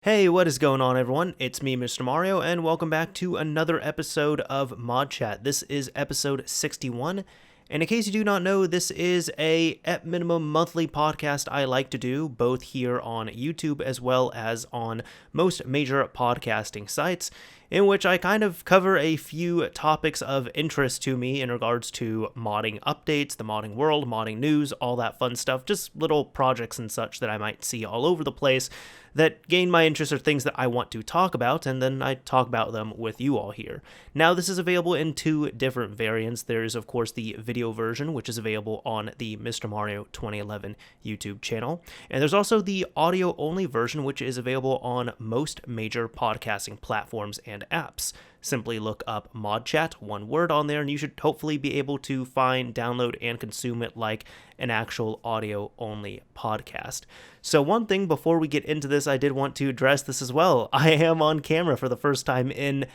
Hey, what is going on, everyone? It's me, Mr. Mario, and welcome back to another episode of ModChat. This is episode 61, and in case you do not know, this is a, at minimum, monthly podcast I like to do, both here on YouTube as well as on most major podcasting sites, in which I kind of cover a few topics of interest to me in regards to modding updates, the modding world, modding news, all that fun stuff, just little projects and such that I might see all over the place that gain my interest or things that I want to talk about, and then I talk about them with you all here. Now, this is available in two different variants. There's, of course, the video version, which is available on the Mr. Mario 2011 YouTube channel, and there's also the audio-only version, which is available on most major podcasting platforms and apps. Simply look up ModChat, one word on there, and you should hopefully be able to find, download, and consume it like an actual audio-only podcast. So one thing before we get into this, I did want to address this as well. I am on camera for the first time in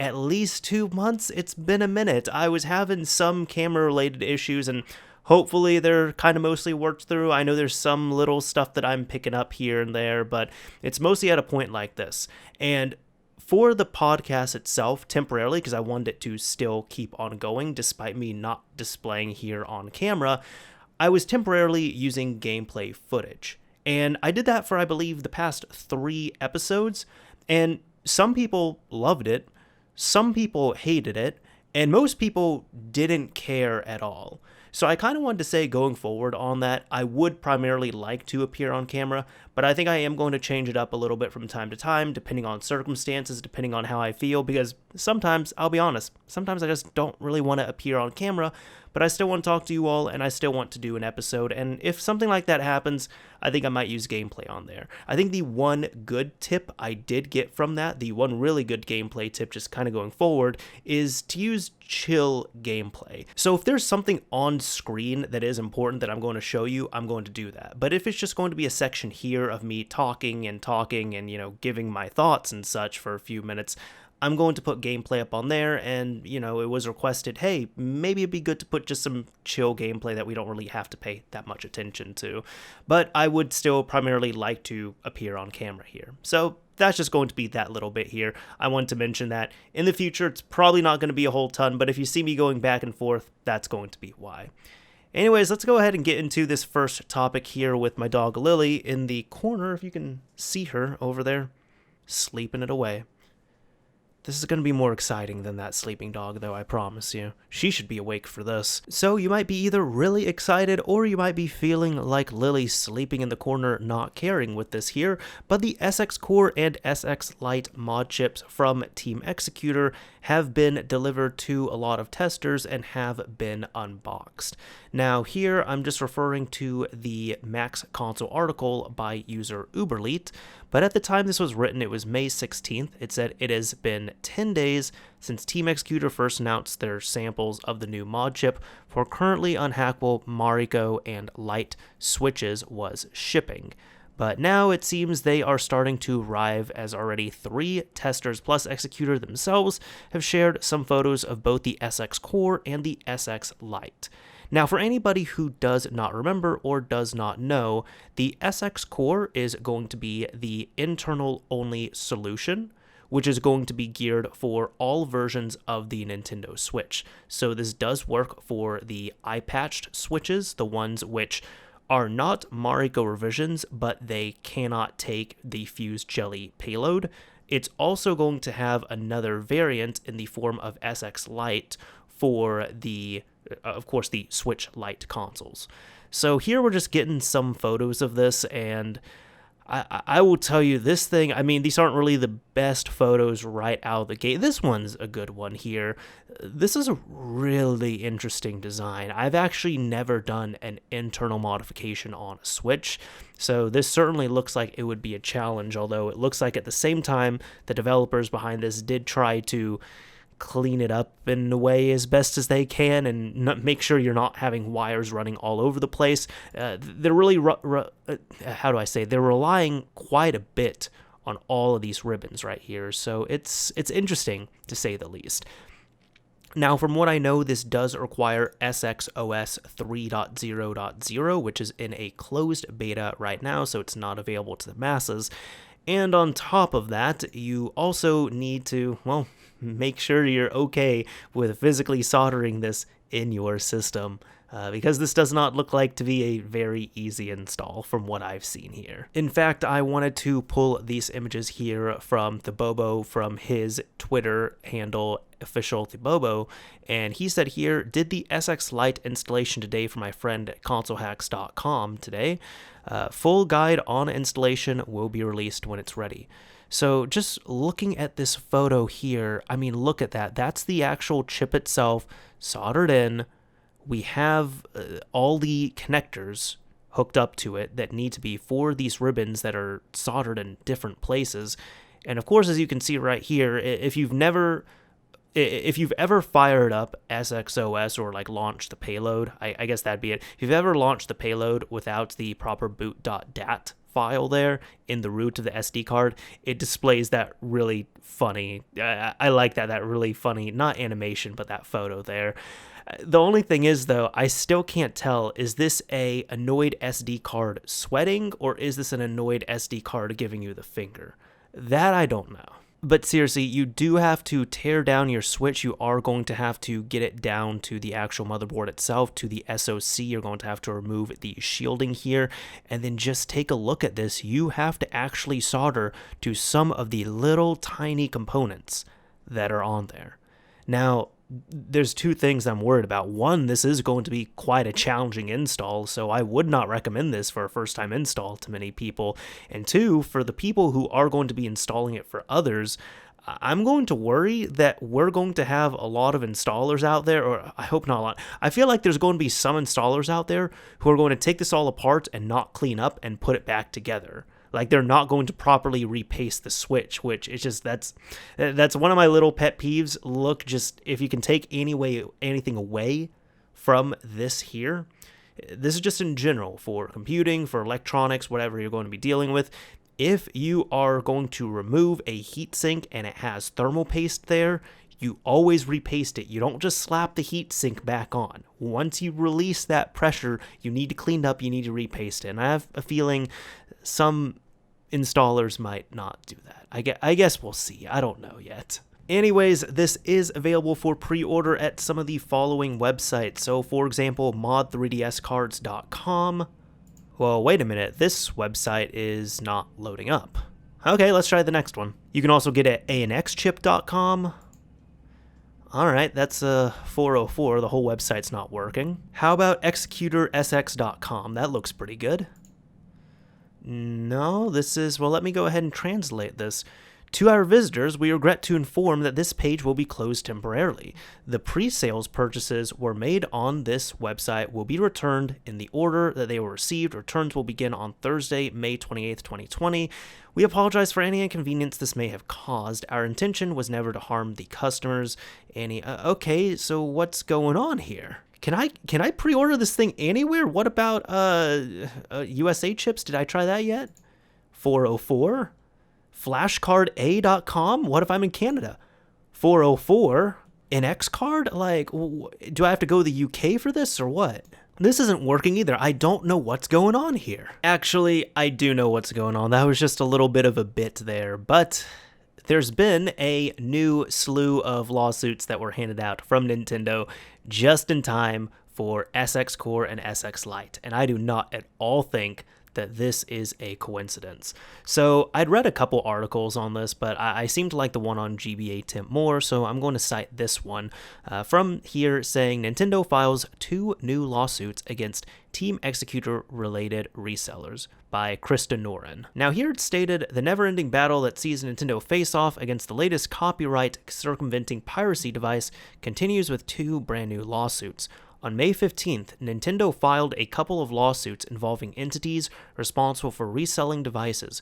at least 2 months. It's been a minute. I was having some camera-related issues, and hopefully they're kind of mostly worked through. I know there's some little stuff that I'm picking up here and there, but it's mostly at a point like this. And for the podcast itself, temporarily, because I wanted it to still keep on going despite me not displaying here on camera, I was temporarily using gameplay footage. And I did that for, I believe, the past 3 episodes, and some people loved it, some people hated it, and most people didn't care at all. So I kind of wanted to say going forward on that, I would primarily like to appear on camera, but I think I am going to change it up a little bit from time to time, depending on circumstances, depending on how I feel, because sometimes, I'll be honest, sometimes I just don't really want to appear on camera, but I still want to talk to you all, and I still want to do an episode, and if something like that happens, I think I might use gameplay on there. I think the one good tip I did get from that, the one really good gameplay tip just kind of going forward, is to use chill gameplay. So if there's something on screen that is important that I'm going to show you, I'm going to do that. But if it's just going to be a section here of me talking and, giving my thoughts and such for a few minutes, I'm going to put gameplay up on there, and, it was requested, hey, maybe it'd be good to put just some chill gameplay that we don't really have to pay that much attention to. But I would still primarily like to appear on camera here. So that's just going to be that little bit here. I wanted to mention that. In the future, it's probably not going to be a whole ton, but if you see me going back and forth, that's going to be why. Anyways, let's go ahead and get into this first topic here with my dog Lily in the corner, if you can see her over there, sleeping it away. This is going to be more exciting than that sleeping dog, though, I promise you. She should be awake for this. So you might be either really excited, or you might be feeling like Lily sleeping in the corner, not caring with this here, but the SX Core and SX Lite mod chips from Team Executor have been delivered to a lot of testers and have been unboxed. Now here, I'm just referring to the Max Console article by user Uberlite, but at the time this was written, it was May 16th. It said it has been 10 days since Team Executor first announced their samples of the new mod chip for currently unhackable Mariko and Lite switches was shipping. But now it seems they are starting to arrive, as already 3 testers plus Executor themselves have shared some photos of both the SX Core and the SX Lite. Now, for anybody who does not remember or does not know, the SX Core is going to be the internal-only solution, which is going to be geared for all versions of the Nintendo Switch. So this does work for the eye-patched switches, the ones which are not Mariko revisions, but they cannot take the fused jelly payload. It's also going to have another variant in the form of SX Lite for the, of course, the Switch Lite consoles. So here we're just getting some photos of this, and I will tell you this thing, I mean, these aren't really the best photos right out of the gate. This one's a good one here. This is a really interesting design. I've actually never done an internal modification on a Switch, so this certainly looks like it would be a challenge, although it looks like at the same time, the developers behind this did try to clean it up in a way as best as they can and make sure you're not having wires running all over the place. They're really, they're relying quite a bit on all of these ribbons right here, so it's interesting to say the least. Now, from what I know, this does require SXOS 3.0.0, which is in a closed beta right now, so it's not available to the masses. And on top of that, you also need to, well, make sure you're okay with physically soldering this in your system. Because this does not look like to be a very easy install from what I've seen here. In fact, I wanted to pull these images here from Thibobo from his Twitter handle, official Thibobo, and he said here, did the SX Lite installation today for my friend at consolehacks.com today. Full guide on installation will be released when it's ready. So just looking at this photo here, I mean, look at that. That's the actual chip itself soldered in. We have all the connectors hooked up to it that need to be for these ribbons that are soldered in different places. And of course, as you can see right here, if you've ever fired up SXOS or like launched the payload, I guess that'd be it. If you've ever launched the payload without the proper boot.dat file there in the root of the SD card, it displays that really funny, I like that really funny, not animation, but that photo there. The only thing is, though, I still can't tell, is this a annoyed SD card sweating, or is this an annoyed SD card giving you the finger? That I don't know. But seriously, you do have to tear down your switch. You are going to have to get it down to the actual motherboard itself, to the SoC. You're going to have to remove the shielding here, and then just take a look at this. You have to actually solder to some of the little tiny components that are on there. Now, there's two things I'm worried about. One, this is going to be quite a challenging install, so I would not recommend this for a first-time install to many people. And two, for the people who are going to be installing it for others, I'm going to worry that we're going to have a lot of installers out there, or I hope not a lot. I feel like there's going to be some installers out there who are going to take this all apart and not clean up and put it back together. Like, they're not going to properly repaste the switch, which is just, that's one of my little pet peeves. Look, just if you can take anything away from this here, this is just in general for computing, for electronics, whatever you're going to be dealing with. If you are going to remove a heatsink and it has thermal paste there, you always repaste it. You don't just slap the heatsink back on. Once you release that pressure, you need to clean it up, you need to repaste it. And I have a feeling some installers might not do that. I guess we'll see. I don't know yet. Anyways, this is available for pre-order at some of the following websites. So, for example, mod3dscards.com. Well, wait a minute. This website is not loading up. Okay, let's try the next one. You can also get it at anxchip.com. Alright, that's 404. The whole website's not working. How about executorsx.com? That looks pretty good. No, this is, well, let me go ahead and translate this. To our visitors, we regret to inform that this page will be closed temporarily. The pre-sales purchases were made on this website will be returned in the order that they were received. Returns will begin on Thursday, May 28th, 2020. We apologize for any inconvenience this may have caused. Our intention was never to harm the customers. Okay, so what's going on here? Can I pre-order this thing anywhere? What about USA chips? Did I try that yet? 404? Flashcard.a.com? What if I'm in Canada? 404? NX card? Like, do I have to go to the UK for this or what? This isn't working either. I don't know what's going on here. Actually, I do know what's going on. That was just a little bit of a bit there, but there's been a new slew of lawsuits that were handed out from Nintendo just in time for SX Core and SX Lite, and I do not at all think that this is a coincidence. So I'd read a couple articles on this, but I seem to like the one on GBA Temp more, so I'm going to cite this one from here saying Nintendo files 2 new lawsuits against Team Executor-related resellers by Krista Noren. Now here it's stated, the never-ending battle that sees Nintendo face off against the latest copyright-circumventing piracy device continues with 2 brand new lawsuits. On May 15th, Nintendo filed a couple of lawsuits involving entities responsible for reselling devices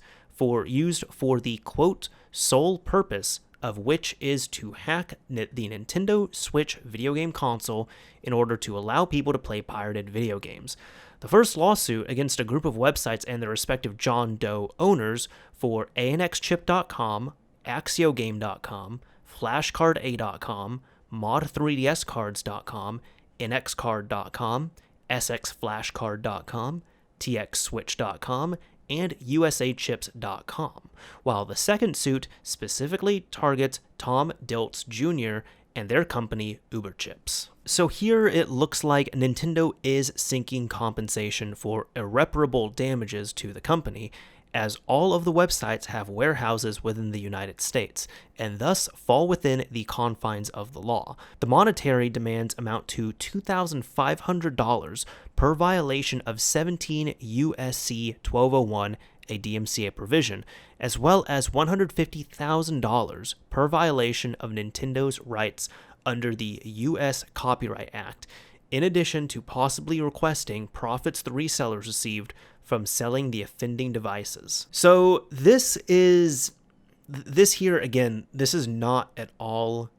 used for the, quote, sole purpose of which is to hack the Nintendo Switch video game console in order to allow people to play pirated video games. The first lawsuit against a group of websites and their respective John Doe owners for anxchip.com, axiogame.com, flashcard.a.com, mod3dscards.com, nxcard.com, sxflashcard.com, txswitch.com, and usachips.com, while the second suit specifically targets Tom Dilts Jr. and their company UberChips. So here it looks like Nintendo is seeking compensation for irreparable damages to the company, as all of the websites have warehouses within the United States, and thus fall within the confines of the law. The monetary demands amount to $2,500 per violation of 17 U.S.C. 1201, a DMCA provision, as well as $150,000 per violation of Nintendo's rights under the U.S. Copyright Act, in addition to possibly requesting profits the resellers received from selling the offending devices. So this here, again, this is not at all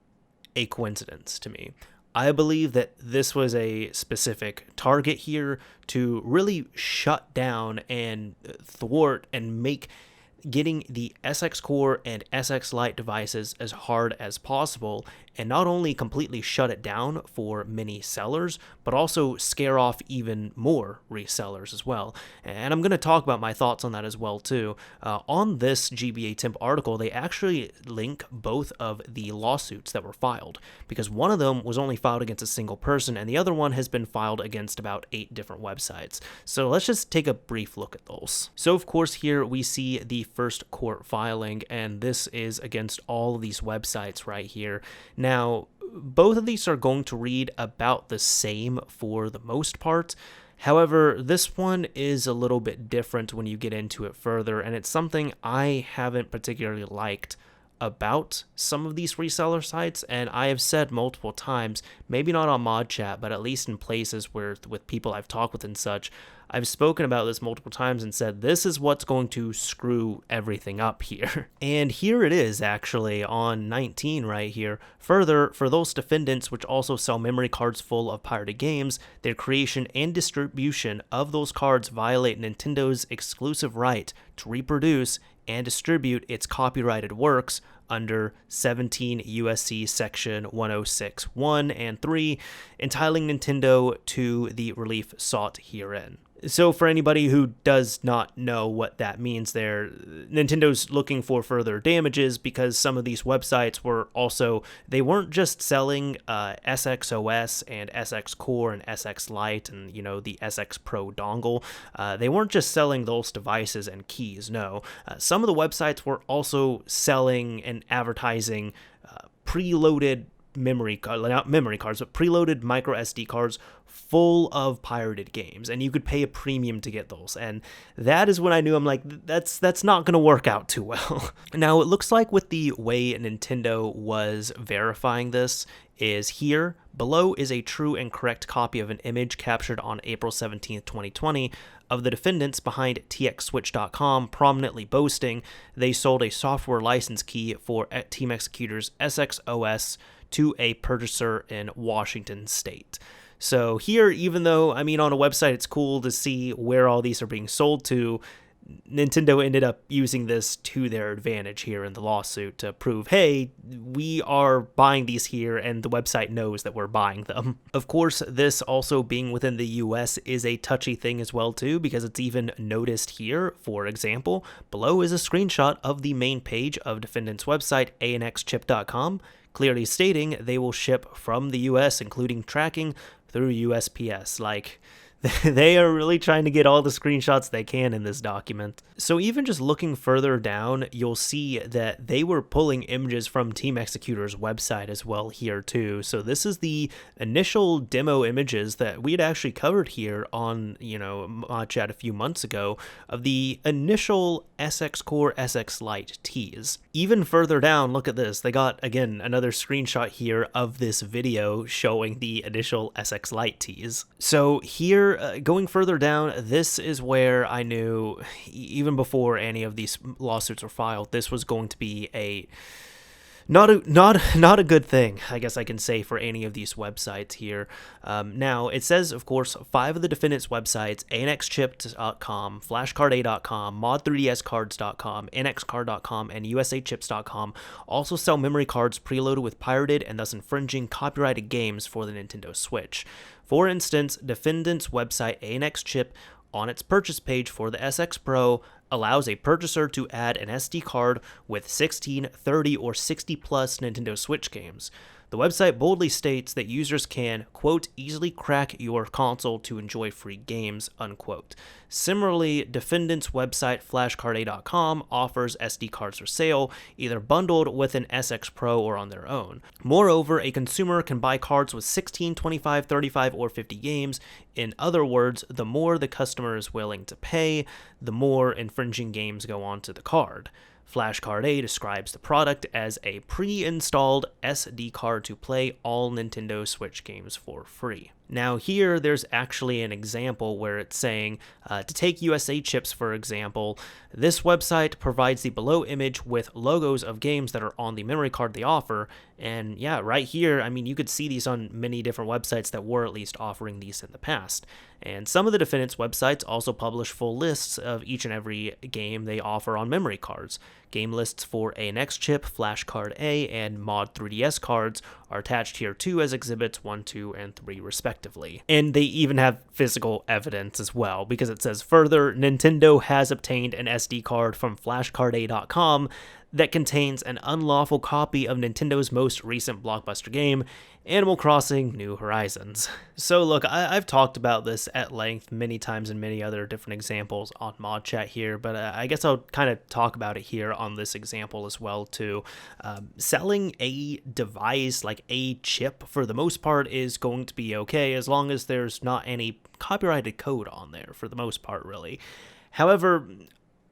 a coincidence to me. I believe that this was a specific target here to really shut down and thwart and make getting the SX Core and SX Lite devices as hard as possible, and not only completely shut it down for many sellers, but also scare off even more resellers as well. And I'm going to talk about my thoughts on that as well too. On this GBA Temp article, they actually link both of the lawsuits that were filed, because one of them was only filed against a single person, and the other one has been filed against about 8 different websites. So let's just take a brief look at those. So of course here we see the first court filing, and this is against all of these websites right here. Now, both of these are going to read about the same for the most part. However, this one is a little bit different when you get into it further, and it's something I haven't particularly liked about some of these reseller sites, and I have said multiple times, maybe not on ModChat, but at least in places where with people I've talked with and such, I've spoken about this multiple times and said this is what's going to screw everything up here. And here it is actually on 19 right here. Further, for those defendants which also sell memory cards full of pirated games, their creation and distribution of those cards violate Nintendo's exclusive right to reproduce and distribute its copyrighted works under 17 U.S.C. section 106(1) and 3, entitling Nintendo to the relief sought herein. So for anybody who does not know what that means there, Nintendo's looking for further damages because some of these websites were also, they weren't just selling SXOS and SX Core and SX Lite and, the SX Pro dongle. They weren't just selling those devices and keys, no. Some of the websites were also selling and advertising preloaded not memory cards, but preloaded micro SD cards full of pirated games, and you could pay a premium to get those. And that is when I knew, I'm like, that's not going to work out too well. Now, it looks like with the way Nintendo was verifying this is here. Below is a true and correct copy of an image captured on April 17th, 2020 of the defendants behind txswitch.com prominently boasting they sold a software license key for Team Executor's SXOS to a purchaser in Washington state. So here, even though, on a website it's cool to see where all these are being sold to, Nintendo ended up using this to their advantage here in the lawsuit to prove, hey, we are buying these here and the website knows that we're buying them. Of course, this also being within the US is a touchy thing as well too, because it's even noticed here. For example, below is a screenshot of the main page of defendant's website, anxchip.com, clearly stating they will ship from the US, including tracking through USPS. Like, they are really trying to get all the screenshots they can in this document. So even just looking further down, you'll see that they were pulling images from Team Executor's website as well here too. So this is the initial demo images that we had actually covered here on, ModChat a few months ago of the initial SX Core SX Lite tease. Even further down, look at this. They got, again, another screenshot here of this video showing the initial SX Lite tease. So here, going further down, this is where I knew, even before any of these lawsuits were filed, this was going to be a not a good thing, I guess I can say, for any of these websites here. Now, it says, of course, 5 of the defendants' websites, anxchip.com, flashcard.com, mod3dscards.com, nxcard.com, and usachips.com, also sell memory cards preloaded with pirated and thus infringing copyrighted games for the Nintendo Switch. For instance, defendant's website, ANXChip, on its purchase page for the SX Pro, allows a purchaser to add an SD card with 16, 30, or 60 plus Nintendo Switch games. The website boldly states that users can, quote, easily crack your console to enjoy free games, unquote. Similarly, defendant's website flashcardA.com offers SD cards for sale, either bundled with an SX Pro or on their own. Moreover, a consumer can buy cards with 16, 25, 35, or 50 games. In other words, the more the customer is willing to pay, the more infringing games go onto the card. FlashCard A describes the product as a pre-installed SD card to play all Nintendo Switch games for free. Now here, there's actually an example where it's saying, to take USA chips for example, this website provides the below image with logos of games that are on the memory card they offer, and yeah, right here, I mean, you could see these on many different websites that were at least offering these in the past. And some of the defendants' websites also publish full lists of each and every game they offer on memory cards. Game lists for ANX chip, FlashCard A, and Mod 3DS cards are attached here too as exhibits 1, 2, and 3 respectively. And they even have physical evidence as well, because it says further, Nintendo has obtained an SD card from flashcarda.com that contains an unlawful copy of Nintendo's most recent blockbuster game, Animal Crossing New Horizons. So look, I've talked about this at length many times in many other different examples on ModChat here, but I guess I'll kind of talk about it here on this example as well too. Selling a device, like a chip, for the most part is going to be okay as long as there's not any copyrighted code on there, for the most part really. However,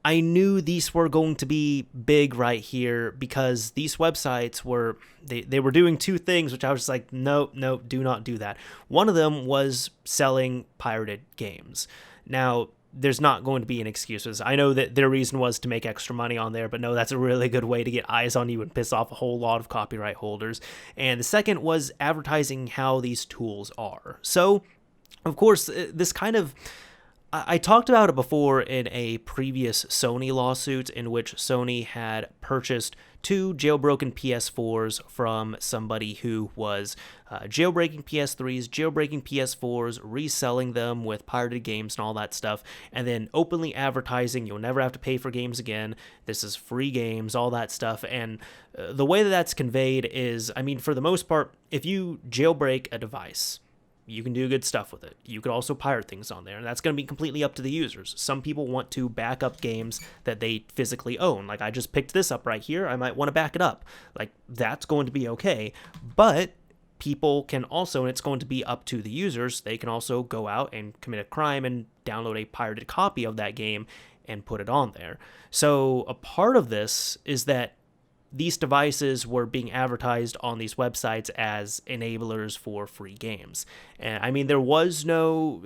I knew these were going to be big right here because these websites were, they were doing two things, which I was just like, no, do not do that. One of them was selling pirated games. Now, there's not going to be an excuses. I know that their reason was to make extra money on there, but no, that's a really good way to get eyes on you and piss off a whole lot of copyright holders. And the second was advertising how these tools are. So, of course, this kind of, I talked about it before in a previous Sony lawsuit in which Sony had purchased 2 jailbroken PS4s from somebody who was jailbreaking PS3s, jailbreaking PS4s, reselling them with pirated games and all that stuff, and then openly advertising you'll never have to pay for games again, this is free games, all that stuff. And the way that that's conveyed is, I mean, for the most part, if you jailbreak a device, you can do good stuff with it. You could also pirate things on there, and that's going to be completely up to the users. Some people want to back up games that they physically own. Like, I just picked this up right here. I might want to back it up. Like, that's going to be okay. But people can also, and it's going to be up to the users, they can also go out and commit a crime and download a pirated copy of that game and put it on there. So a part of this is that these devices were being advertised on these websites as enablers for free games. And I mean, there was no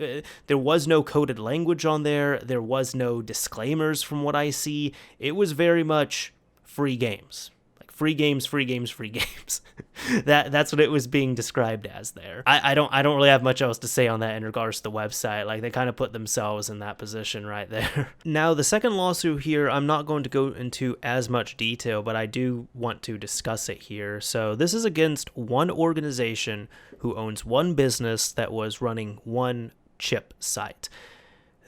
coded language on there. There was no disclaimers from what I see. It was very much free games. Like free games, free games, free games. That's what it was being described as there. I don't really have much else to say on that in regards to the website. Like, they kind of put themselves in that position right there. Now, the second lawsuit here, I'm not going to go into as much detail, but I do want to discuss it here. So this is against one organization who owns one business that was running one chip site.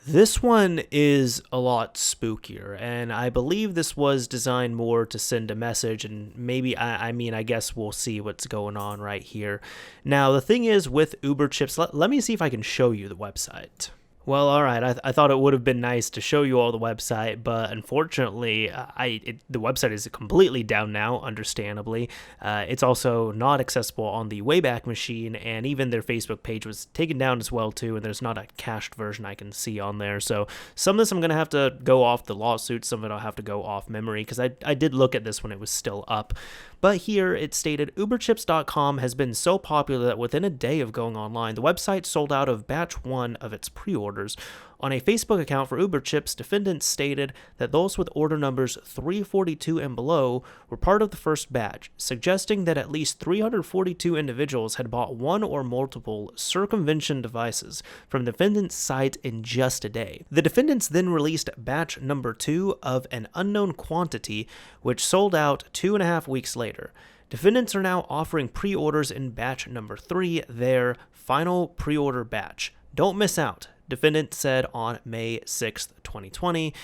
This one is a lot spookier, and I believe this was designed more to send a message, and maybe, I guess we'll see what's going on right here. Now, the thing is with Uber chips, let me see if I can show you the website. Well, all right, I thought it would have been nice to show you all the website, but unfortunately, the website is completely down now, understandably. It's also not accessible on the Wayback Machine, and even their Facebook page was taken down as well, too, and there's not a cached version I can see on there. So some of this I'm going to have to go off the lawsuit, some of it I'll have to go off memory, because I did look at this when it was still up. But here it stated, UberChips.com has been so popular that within a day of going online, the website sold out of batch 1 of its pre-orders. On a Facebook account for Uber Chips, defendants stated that those with order numbers 342 and below were part of the first batch, suggesting that at least 342 individuals had bought one or multiple circumvention devices from the defendant's site in just a day. The defendants then released batch number 2 of an unknown quantity, which sold out 2.5 weeks later. Defendants are now offering pre-orders in batch number 3, their final pre-order batch. Don't miss out. Defendant said on May 6th, 2020,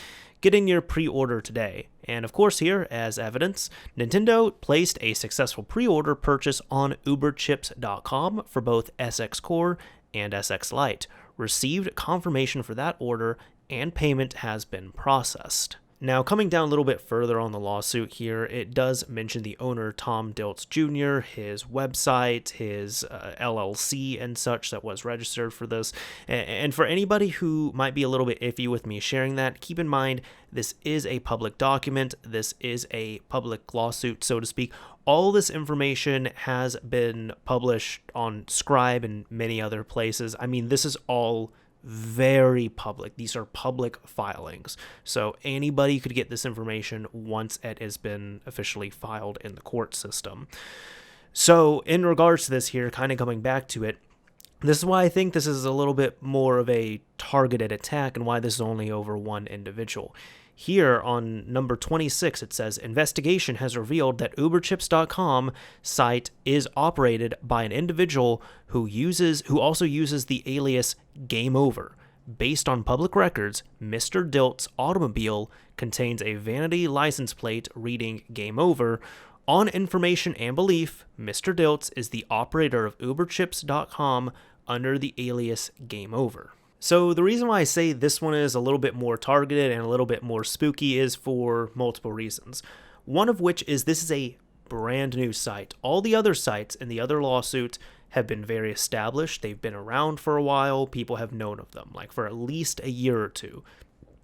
get in your pre-order today. And of course here, as evidence, Nintendo placed a successful pre-order purchase on uberchips.com for both SX Core and SX Lite, received confirmation for that order, and payment has been processed. Now, coming down a little bit further on the lawsuit here, it does mention the owner, Tom Dilts Jr., his website, his LLC and such that was registered for this. And for anybody who might be a little bit iffy with me sharing that, keep in mind, this is a public document. This is a public lawsuit, so to speak. All this information has been published on Scribe and many other places. I mean, this is all very public. These are public filings. So anybody could get this information once it has been officially filed in the court system. So in regards to this here, kind of coming back to it, this is why I think this is a little bit more of a targeted attack and why this is only over one individual. Here on number 26, it says, investigation has revealed that uberchips.com site is operated by an individual who also uses the alias Game Over. Based on public records, Mr. Dilt's automobile contains a vanity license plate reading Game Over. On information and belief, Mr. Dilt's is the operator of uberchips.com under the alias Game Over. So the reason why I say this one is a little bit more targeted and a little bit more spooky is for multiple reasons. One of which is this is a brand new site. All the other sites in the other lawsuits have been very established. They've been around for a while. People have known of them, like for at least a year or two.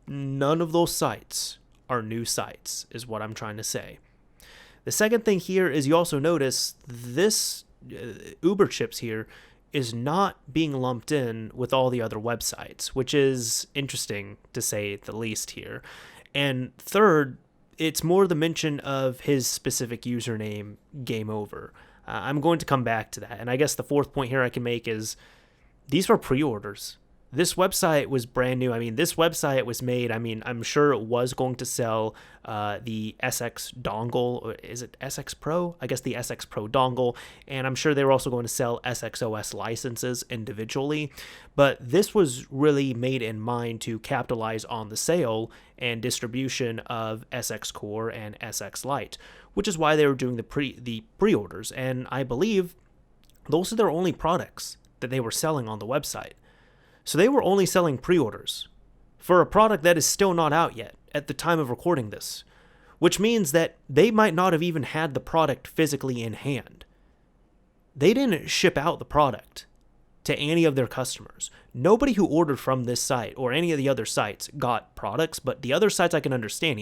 None of those sites are new sites, is what I'm trying to say. The second thing here is you also notice this UberChips here is not being lumped in with all the other websites, which is interesting to say the least here. And third, it's more the mention of his specific username, Game Over. I'm going to come back to that. And I guess the fourth point here I can make is these were pre-orders. This website was brand new. I mean, this website was made, I'm sure it was going to sell the SX dongle. Or is it SX Pro? I guess the SX Pro dongle. And I'm sure they were also going to sell SXOS licenses individually. But this was really made in mind to capitalize on the sale and distribution of SX Core and SX Lite, which is why they were doing the pre-orders. And I believe those are their only products that they were selling on the website. So they were only selling pre-orders for a product that is still not out yet at the time of recording this, which means that they might not have even had the product physically in hand. They didn't ship out the product to any of their customers. Nobody who ordered from this site or any of the other sites got products, but the other sites I can understand,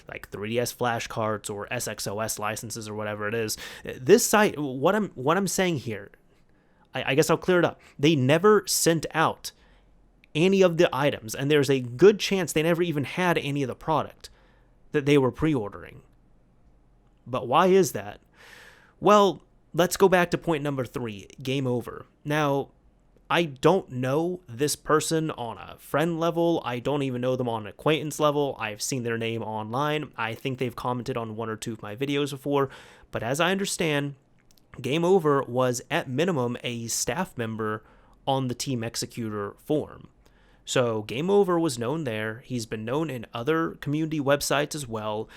like 3DS flashcards or SXOS licenses or whatever it is. This site, what I'm saying here, I guess I'll clear it up. They never sent out any of the items, and there's a good chance they never even had any of the product that they were pre-ordering. But why is that? Well, let's go back to point number 3, Game Over. Now, I don't know this person on a friend level. I don't even know them on an acquaintance level. I've seen their name online. I think they've commented on 1 or 2 of my videos before. But as I understand, Game Over was at minimum a staff member on the Team Executor forum. So Game Over was known there. He's been known in other community websites as well.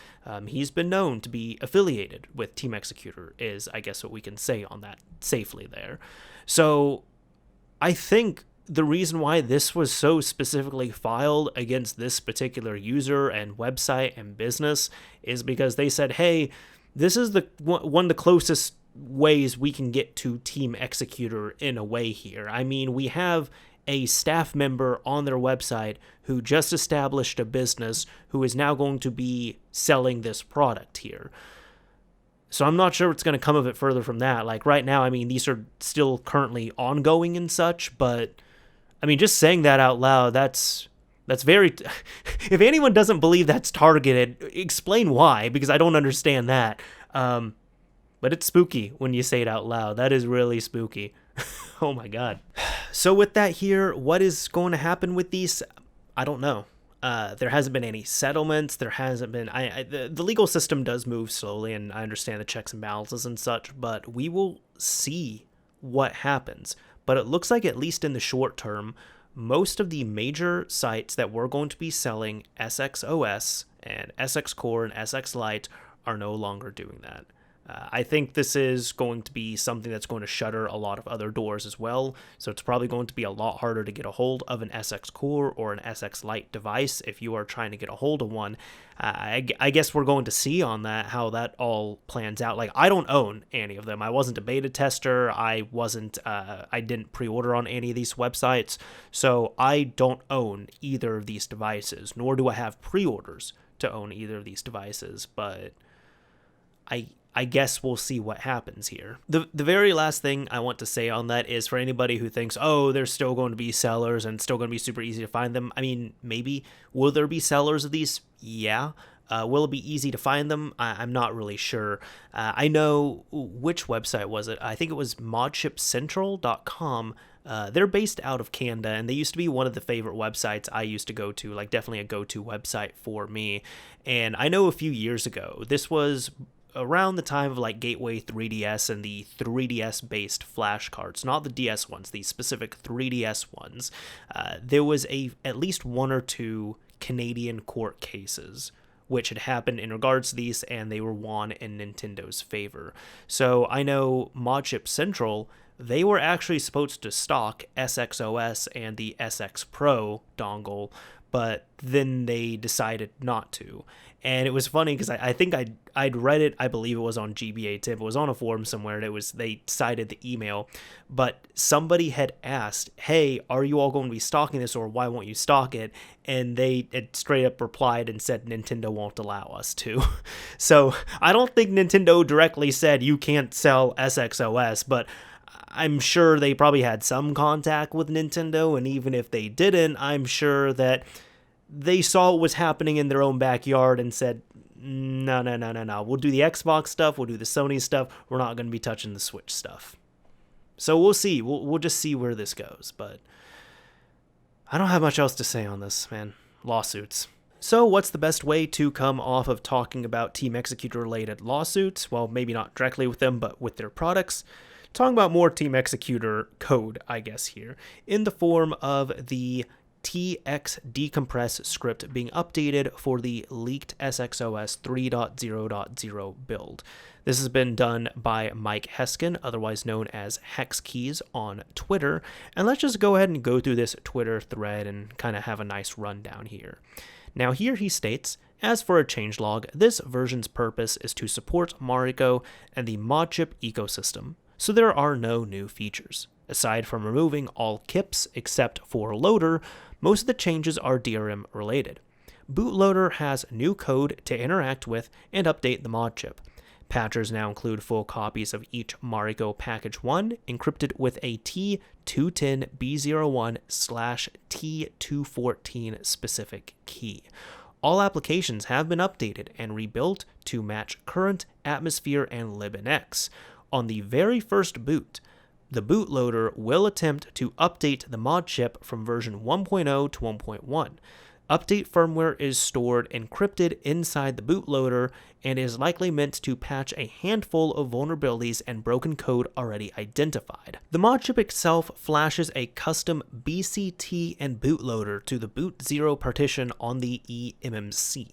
He's been known to be affiliated with Team Executor, is I guess what we can say on that safely there. So I think the reason why this was so specifically filed against this particular user and website and business is because they said, hey, this is the one of the closest ways we can get to Team Executor in a way here. I mean, we have a staff member on their website who just established a business who is now going to be selling this product here. So I'm not sure what's going to come of it further from that. Like right now, I mean, these are still currently ongoing and such, but I mean, just saying that out loud, that's very, if anyone doesn't believe that's targeted, explain why, because I don't understand that. But it's spooky when you say it out loud. That is really spooky. Oh my God. So with that here, what is going to happen with these? I don't know. There hasn't been any settlements. There hasn't been, the legal system does move slowly, and I understand the checks and balances and such, but we will see what happens. But it looks like, at least in the short term, most of the major sites that were going to be selling SXOS and SX Core and SX Lite are no longer doing that. I think this is going to be something that's going to shutter a lot of other doors as well, so it's probably going to be a lot harder to get a hold of an SX Core or an SX Lite device if you are trying to get a hold of one. I guess we're going to see on that how that all plans out. Like, I don't own any of them. I wasn't a beta tester. I didn't pre-order on any of these websites, so I don't own either of these devices, nor do I have pre-orders to own either of these devices, but I guess we'll see what happens here. The very last thing I want to say on that is for anybody who thinks, oh, there's still going to be sellers and still going to be super easy to find them. I mean, maybe. Will there be sellers of these? Yeah. Will it be easy to find them? I'm not really sure. I know, which website was it? I think it was modshipcentral.com. They're based out of Canada, and they used to be one of the favorite websites I used to go to, like definitely a go-to website for me. And I know a few years ago, this was around the time of like Gateway 3DS and the 3DS based flash cards, not the DS ones, the specific 3DS ones, there was at least one or two Canadian court cases which had happened in regards to these, and they were won in Nintendo's favor. So I know ModChip Central, they were actually supposed to stock SXOS and the SX Pro dongle, but then they decided not to. And it was funny because I think I'd read it, I believe it was on GBA Tip, it was on a forum somewhere, and they cited the email, but somebody had asked, hey, are you all going to be stocking this, or why won't you stock it? And they had straight up replied and said Nintendo won't allow us to. So I don't think Nintendo directly said you can't sell SXOS, but I'm sure they probably had some contact with Nintendo, and even if they didn't, I'm sure that they saw what was happening in their own backyard and said, no, we'll do the Xbox stuff, we'll do the Sony stuff, we're not going to be touching the Switch stuff. So we'll see, we'll just see where this goes, but I don't have much else to say on this, man. Lawsuits. So what's the best way to come off of talking about Team Executor related lawsuits? Well, maybe not directly with them, but with their products. Talking about more Team Executor code, I guess, here, in the form of the TX decompress script being updated for the leaked SXOS 3.0.0 build. This has been done by Mike Heskin, otherwise known as HexKeys on Twitter, and let's just go ahead and go through this Twitter thread and kind of have a nice rundown here. Now here he states, as for a changelog, this version's purpose is to support Mariko and the ModChip ecosystem, so there are no new features. Aside from removing all KIPs except for loader, most of the changes are DRM related. Bootloader has new code to interact with and update the mod chip. Patchers now include full copies of each Mariko Package 1 encrypted with a T210B01/T214 specific key. All applications have been updated and rebuilt to match current Atmosphere and LibNX. On the very first boot, the bootloader will attempt to update the mod chip from version 1.0 to 1.1. Update firmware is stored encrypted inside the bootloader and is likely meant to patch a handful of vulnerabilities and broken code already identified. The mod chip itself flashes a custom BCT and bootloader to the boot 0 partition on the eMMC.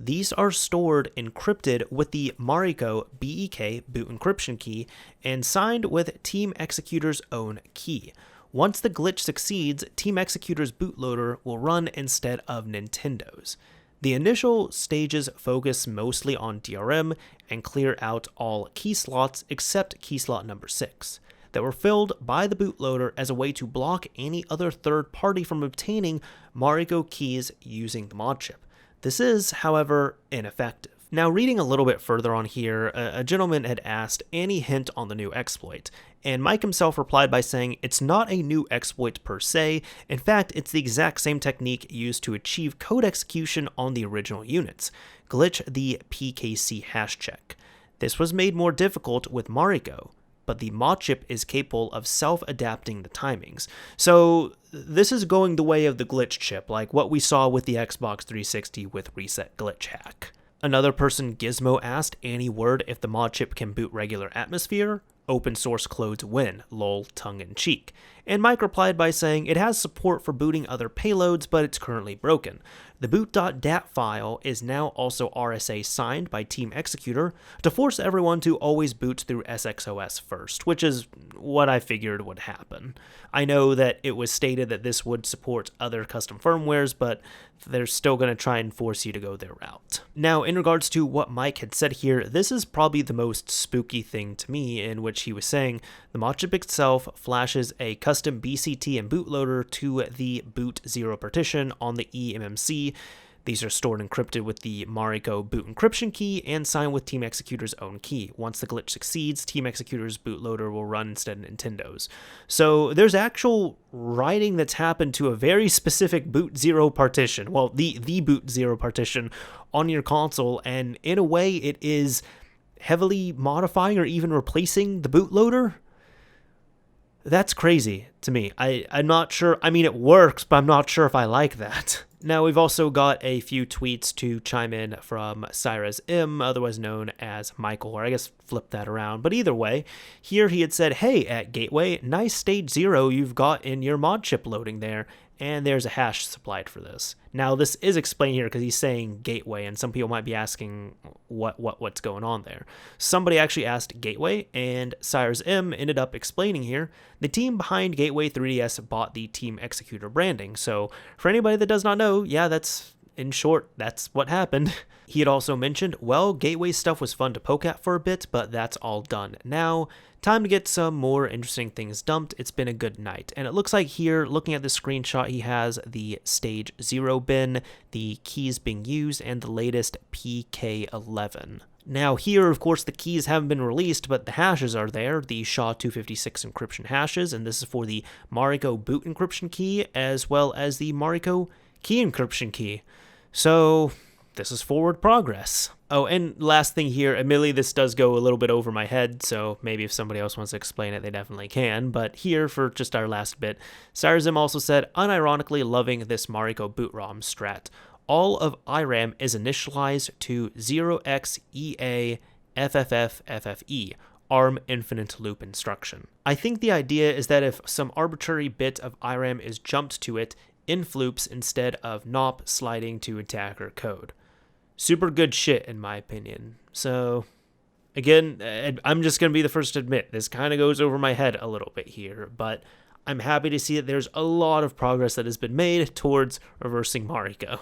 These are stored encrypted with the Mariko BEK boot encryption key and signed with Team Executor's own key. Once the glitch succeeds, Team Executor's bootloader will run instead of Nintendo's. The initial stages focus mostly on DRM and clear out all key slots except key slot number 6 that were filled by the bootloader as a way to block any other third party from obtaining Mariko keys using the mod chip. This is, however, ineffective. Now, reading a little bit further on here, a gentleman had asked any hint on the new exploit, and Mike himself replied by saying it's not a new exploit per se. In fact, it's the exact same technique used to achieve code execution on the original units. Glitch the PKC hash check. This was made more difficult with Mariko, but the mod chip is capable of self-adapting the timings. So this is going the way of the glitch chip, like what we saw with the Xbox 360 with Reset Glitch Hack. Another person, Gizmo, asked any word if the mod chip can boot regular Atmosphere? Open source clones win, lol, tongue in cheek. And Mike replied by saying it has support for booting other payloads, but it's currently broken. The boot.dat file is now also RSA signed by Team Executor to force everyone to always boot through SXOS first, which is what I figured would happen. I know that it was stated that this would support other custom firmwares, but they're still going to try and force you to go their route. Now, in regards to what Mike had said here, this is probably the most spooky thing to me, in which he was saying the ModChip itself flashes a custom BCT and bootloader to the boot 0 partition on the eMMC. These are stored encrypted with the Mariko boot encryption key and signed with Team Executor's own key. Once the glitch succeeds, Team Executor's bootloader will run instead of Nintendo's. So there's actual writing that's happened to a very specific boot 0 partition, well, the boot 0 partition on your console, and in a way it is heavily modifying or even replacing the bootloader. That's crazy to me. I'm not sure. I mean, it works, but I'm not sure if I like that. Now, we've also got a few tweets to chime in from Cyrus M, otherwise known as Michael, or I guess flip that around. But either way, here he had said, hey, at Gateway, nice stage 0 you've got in your mod chip loading there, and there's a hash supplied for this. Now, this is explained here because he's saying Gateway, and some people might be asking what's going on there. Somebody actually asked Gateway, and Cyrus M ended up explaining here, the team behind Gateway 3DS bought the Team Executor branding. So for anybody that does not know, yeah, that's, in short, that's what happened. He had also mentioned, well, Gateway stuff was fun to poke at for a bit, but that's all done now. Time to get some more interesting things dumped. It's been a good night. And it looks like here, looking at the screenshot, he has the stage 0 bin, the keys being used, and the latest PK11. Now here, of course, the keys haven't been released, but the hashes are there, the SHA-256 encryption hashes, and this is for the Mariko boot encryption key, as well as the Mariko key encryption key. So this is forward progress. Oh, and last thing here, admittedly this does go a little bit over my head, so maybe if somebody else wants to explain it, they definitely can, but here, for just our last bit, Cyrusm also said, unironically loving this Mariko boot ROM strat. All of IRAM is initialized to 0xEAFFFFE, ARM infinite loop instruction. I think the idea is that if some arbitrary bit of IRAM is jumped to it, infloops instead of NOP sliding to attacker code. Super good shit, in my opinion. So, again, I'm just going to be the first to admit, this kind of goes over my head a little bit here, but I'm happy to see that there's a lot of progress that has been made towards reversing Mariko.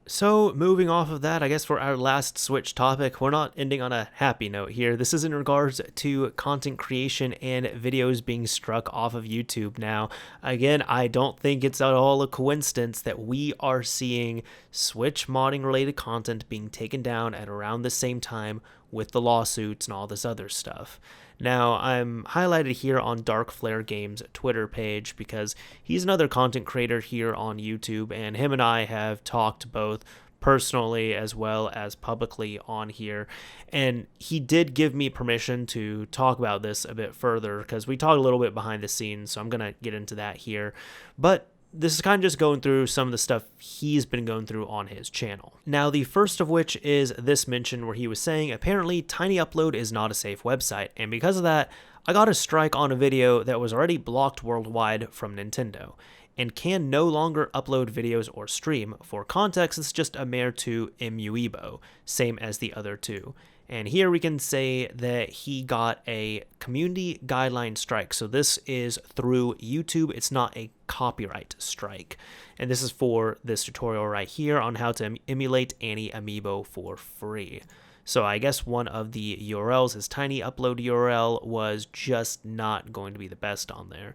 So, moving off of that, I guess for our last Switch topic, we're not ending on a happy note here. This is in regards to content creation and videos being struck off of YouTube now. Again, I don't think it's at all a coincidence that we are seeing Switch modding related content being taken down at around the same time with the lawsuits and all this other stuff. Now, I'm highlighted here on Dark Flare Games' Twitter page because he's another content creator here on YouTube, and him and I have talked both personally as well as publicly on here, and he did give me permission to talk about this a bit further because we talked a little bit behind the scenes, so I'm going to get into that here. But this is kind of just going through some of the stuff he's been going through on his channel. Now, the first of which is this mention where he was saying, apparently TinyUpload is not a safe website, and because of that, I got a strike on a video that was already blocked worldwide from Nintendo, and can no longer upload videos or stream. For context, it's just a Mare 2 Emuibo, same as the other two. And here we can say that he got a community guideline strike. So this is through YouTube. It's not a copyright strike. And this is for this tutorial right here on how to emulate Annie Amiibo for free. So I guess one of the URLs, his tiny upload URL, was just not going to be the best on there.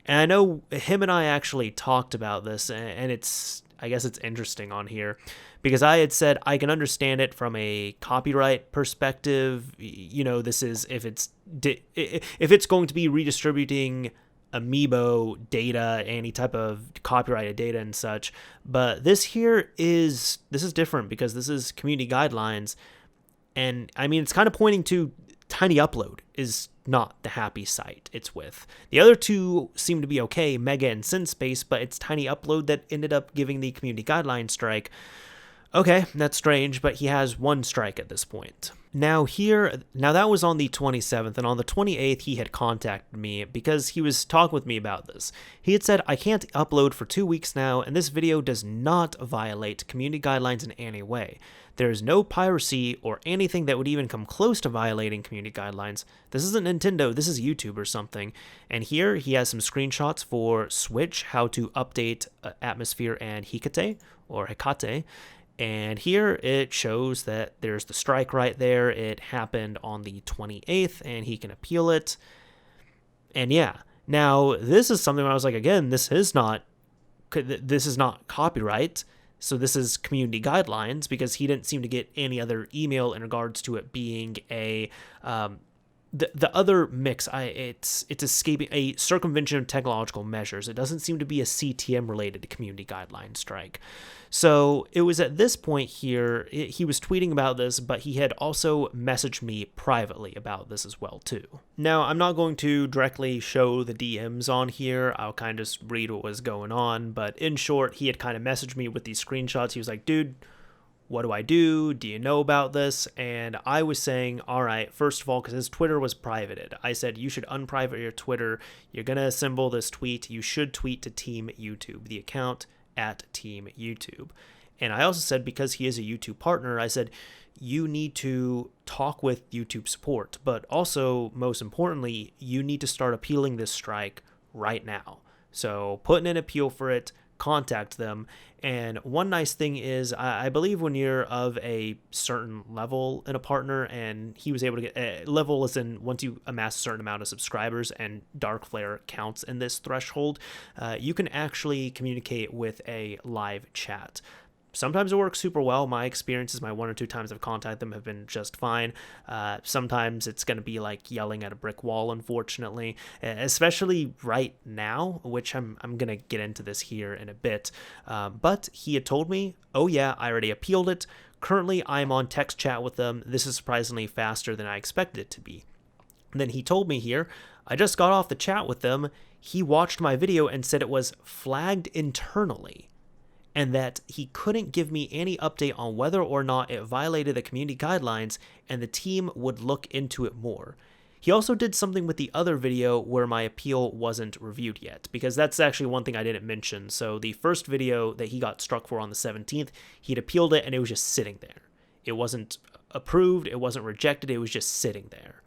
And I know him and I actually talked about this, and I guess it's interesting on here, because I had said I can understand it from a copyright perspective. You know, this is if it's going to be redistributing Amiibo data, any type of copyrighted data and such. But this here is different because this is community guidelines, and I mean it's kind of pointing to TinyUpload is not the happy site it's with. The other two seem to be okay, Mega and SynSpace, but it's TinyUpload that ended up giving the community guideline strike. Okay, that's strange, but he has one strike at this point. Now that was on the 27th, and on the 28th he had contacted me because he was talking with me about this. He had said, I can't upload for 2 weeks now, and this video does not violate community guidelines in any way. There is no piracy or anything that would even come close to violating community guidelines. This isn't Nintendo, this is YouTube or something. And here he has some screenshots for Switch, how to update Atmosphere and Hecate. And here it shows that there's the strike right there. It happened on the 28th, and he can appeal it. And yeah, now this is something where I was like, again, this is not copyright. So this is community guidelines, because he didn't seem to get any other email in regards to it being a the other mix. It's escaping a circumvention of technological measures. It doesn't seem to be a CTM related community guideline strike. So it was at this point here, he was tweeting about this, but he had also messaged me privately about this as well too. Now, I'm not going to directly show the DMs on here. I'll kind of just read what was going on. But in short, he had kind of messaged me with these screenshots. He was like, dude, what do I do? Do you know about this? And I was saying, all right, first of all, because his Twitter was privated, I said, you should unprivate your Twitter. You're going to assemble this tweet. You should tweet to Team YouTube, the account at Team YouTube. And I also said, because he is a YouTube partner, I said, you need to talk with YouTube support, but also, most importantly, you need to start appealing this strike right now. So put in an appeal for it, contact them. And one nice thing is, I believe when you're of a certain level in a partner, and he was able to get level as in once you amass a certain amount of subscribers, and Darkflare counts in this threshold, you can actually communicate with a live chat. Sometimes it works super well. My experiences, my 1 or 2 times I've contacted them have been just fine. Sometimes it's going to be like yelling at a brick wall, unfortunately, especially right now, which I'm going to get into this here in a bit. But he had told me, oh yeah, I already appealed it. Currently, I'm on text chat with them. This is surprisingly faster than I expected it to be. And then he told me here, I just got off the chat with them. He watched my video and said it was flagged internally, and that he couldn't give me any update on whether or not it violated the community guidelines, and the team would look into it more. He also did something with the other video where my appeal wasn't reviewed yet, because that's actually one thing I didn't mention. So the first video that he got struck for on the 17th, he'd appealed it and it was just sitting there. It wasn't approved, it wasn't rejected, it was just sitting there.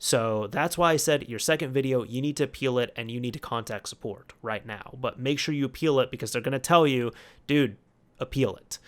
So that's why I said your second video, you need to appeal it and you need to contact support right now. But make sure you appeal it, because they're going to tell you, dude, appeal it.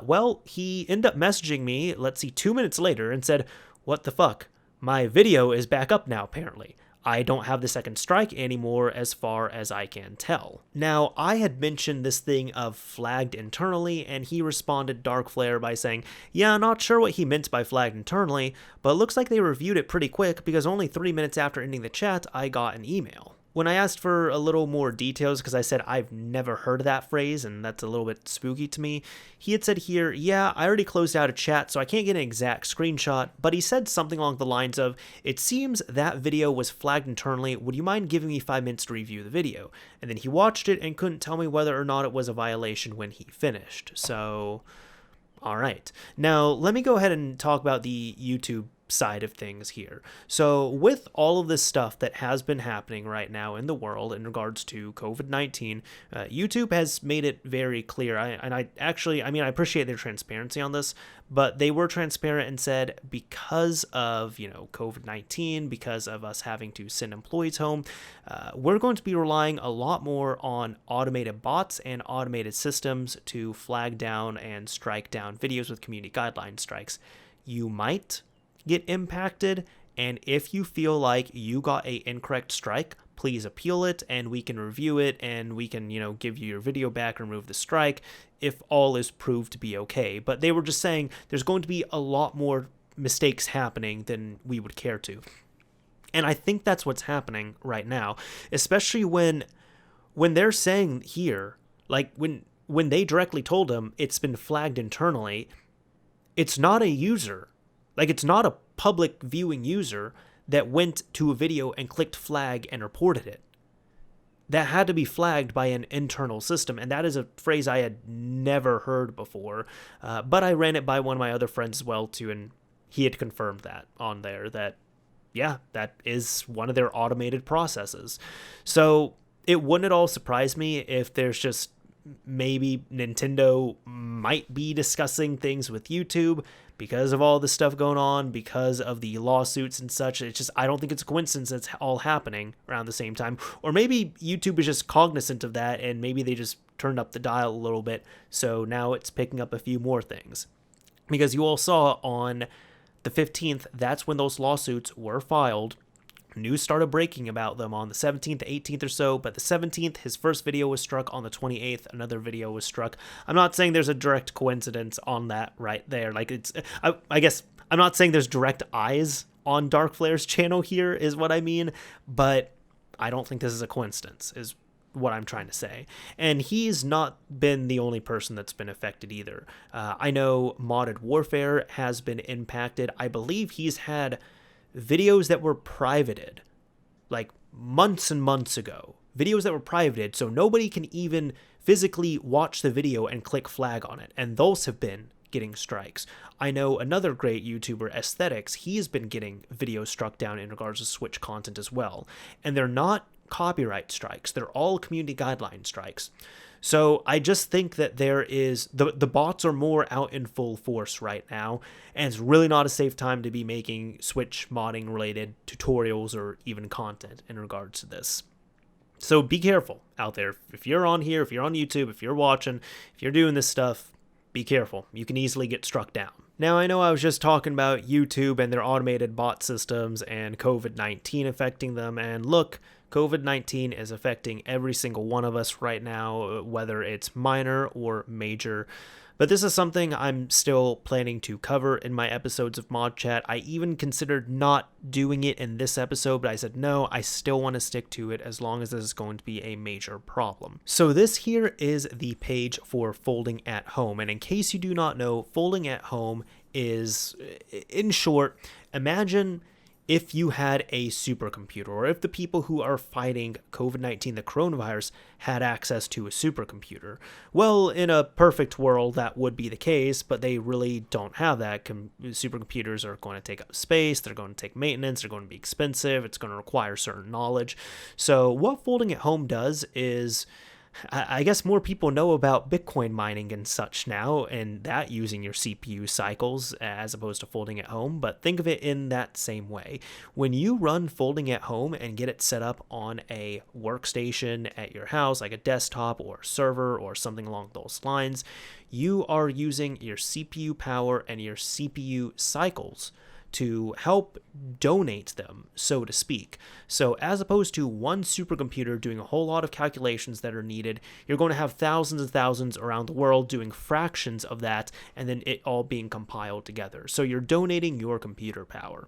Well, he ended up messaging me, let's see, 2 minutes later and said, what the fuck? My video is back up now, apparently. I don't have the second strike anymore as far as I can tell. Now, I had mentioned this thing of flagged internally, and he responded Darkflare by saying, yeah, not sure what he meant by flagged internally, but it looks like they reviewed it pretty quick, because only 3 minutes after ending the chat, I got an email. When I asked for a little more details, because I said I've never heard of that phrase, and that's a little bit spooky to me, he had said here, yeah, I already closed out a chat, so I can't get an exact screenshot, but he said something along the lines of, it seems that video was flagged internally, would you mind giving me 5 minutes to review the video? And then he watched it and couldn't tell me whether or not it was a violation when he finished. So, alright. Now, let me go ahead and talk about the YouTube side of things here. So with all of this stuff that has been happening right now in the world in regards to COVID-19, YouTube has made it very clear. I appreciate their transparency on this, but they were transparent and said, because of, COVID-19, because of us having to send employees home, we're going to be relying a lot more on automated bots and automated systems to flag down and strike down videos with community guideline strikes. You might get impacted, and if you feel like you got a incorrect strike, please appeal it and we can review it and we can, give you your video back and remove the strike if all is proved to be okay. But they were just saying there's going to be a lot more mistakes happening than we would care to. And I think that's what's happening right now, especially when they're saying here, like when they directly told him it's been flagged internally, it's not a user. Like, it's not a public viewing user that went to a video and clicked flag and reported it. that had to be flagged by an internal system, and that is a phrase I had never heard before, but I ran it by one of my other friends as well too, and he had confirmed that on there, that yeah, that is one of their automated processes. So it wouldn't at all surprise me if there's just maybe Nintendo might be discussing things with YouTube because of all this stuff going on, because of the lawsuits and such. It's just, I don't think it's a coincidence it's all happening around the same time. Or maybe YouTube is just cognizant of that and maybe they just turned up the dial a little bit, so now it's picking up a few more things. Because you all saw on the 15th, that's when those lawsuits were filed. News started breaking about them on the 17th, 18th or so, but the 17th, his first video was struck. On the 28th, another video was struck. I'm not saying there's a direct coincidence on that right there. Like, it's, I guess, I'm not saying there's direct eyes on Darkflare's channel here, is what I mean, but I don't think this is a coincidence, is what I'm trying to say. And he's not been the only person that's been affected either. I know Modded Warfare has been impacted. I believe he's had videos that were privated like months and months ago, videos that were privated so nobody can even physically watch the video and click flag on it, and those have been getting strikes. I know another great YouTuber, Aesthetics, he's been getting videos struck down in regards to Switch content as well, and they're not copyright strikes, they're all community guideline strikes. So I just think that there is, the bots are more out in full force right now, and it's really not a safe time to be making Switch modding related tutorials or even content in regards to this. So be careful out there. If you're on here, if you're on YouTube, if you're watching, if you're doing this stuff, be careful. You can easily get struck down. Now, I know I was just talking about YouTube and their automated bot systems and COVID-19 affecting them, and look, COVID-19 is affecting every single one of us right now, whether it's minor or major. But this is something I'm still planning to cover in my episodes of ModChat. I even considered not doing it in this episode, but I said no, I still want to stick to it as long as this is going to be a major problem. So this here is the page for folding at home. And in case you do not know, folding at home is, in short, imagine if you had a supercomputer, or if the people who are fighting COVID-19, the coronavirus, had access to a supercomputer. Well, in a perfect world, that would be the case, but they really don't have that. Supercomputers are going to take up space, they're going to take maintenance, they're going to be expensive, it's going to require certain knowledge. So what folding at home does is, I guess more people know about Bitcoin mining and such now, and that using your CPU cycles as opposed to folding at home, but think of it in that same way. When you run folding at home and get it set up on a workstation at your house, like a desktop or server or something along those lines, you are using your CPU power and your CPU cycles to help donate them, so to speak. So as opposed to one supercomputer doing a whole lot of calculations that are needed, you're going to have thousands and thousands around the world doing fractions of that, and then it all being compiled together. So you're donating your computer power.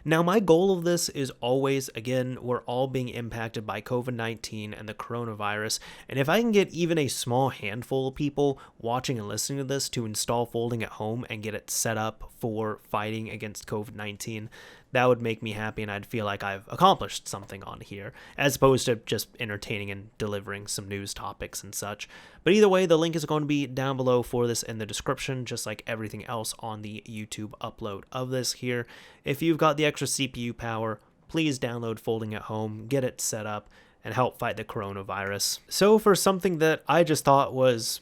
Now, my goal of this is always, again, we're all being impacted by COVID-19 and the coronavirus, and if I can get even a small handful of people watching and listening to this to install folding at home and get it set up for fighting against COVID-19, that would make me happy, and I'd feel like I've accomplished something on here, as opposed to just entertaining and delivering some news topics and such. But either way, the link is going to be down below for this in the description, just like everything else on the YouTube upload of this here. If you've got the extra CPU power, please download Folding at Home, get it set up, and help fight the coronavirus. So for something that I just thought was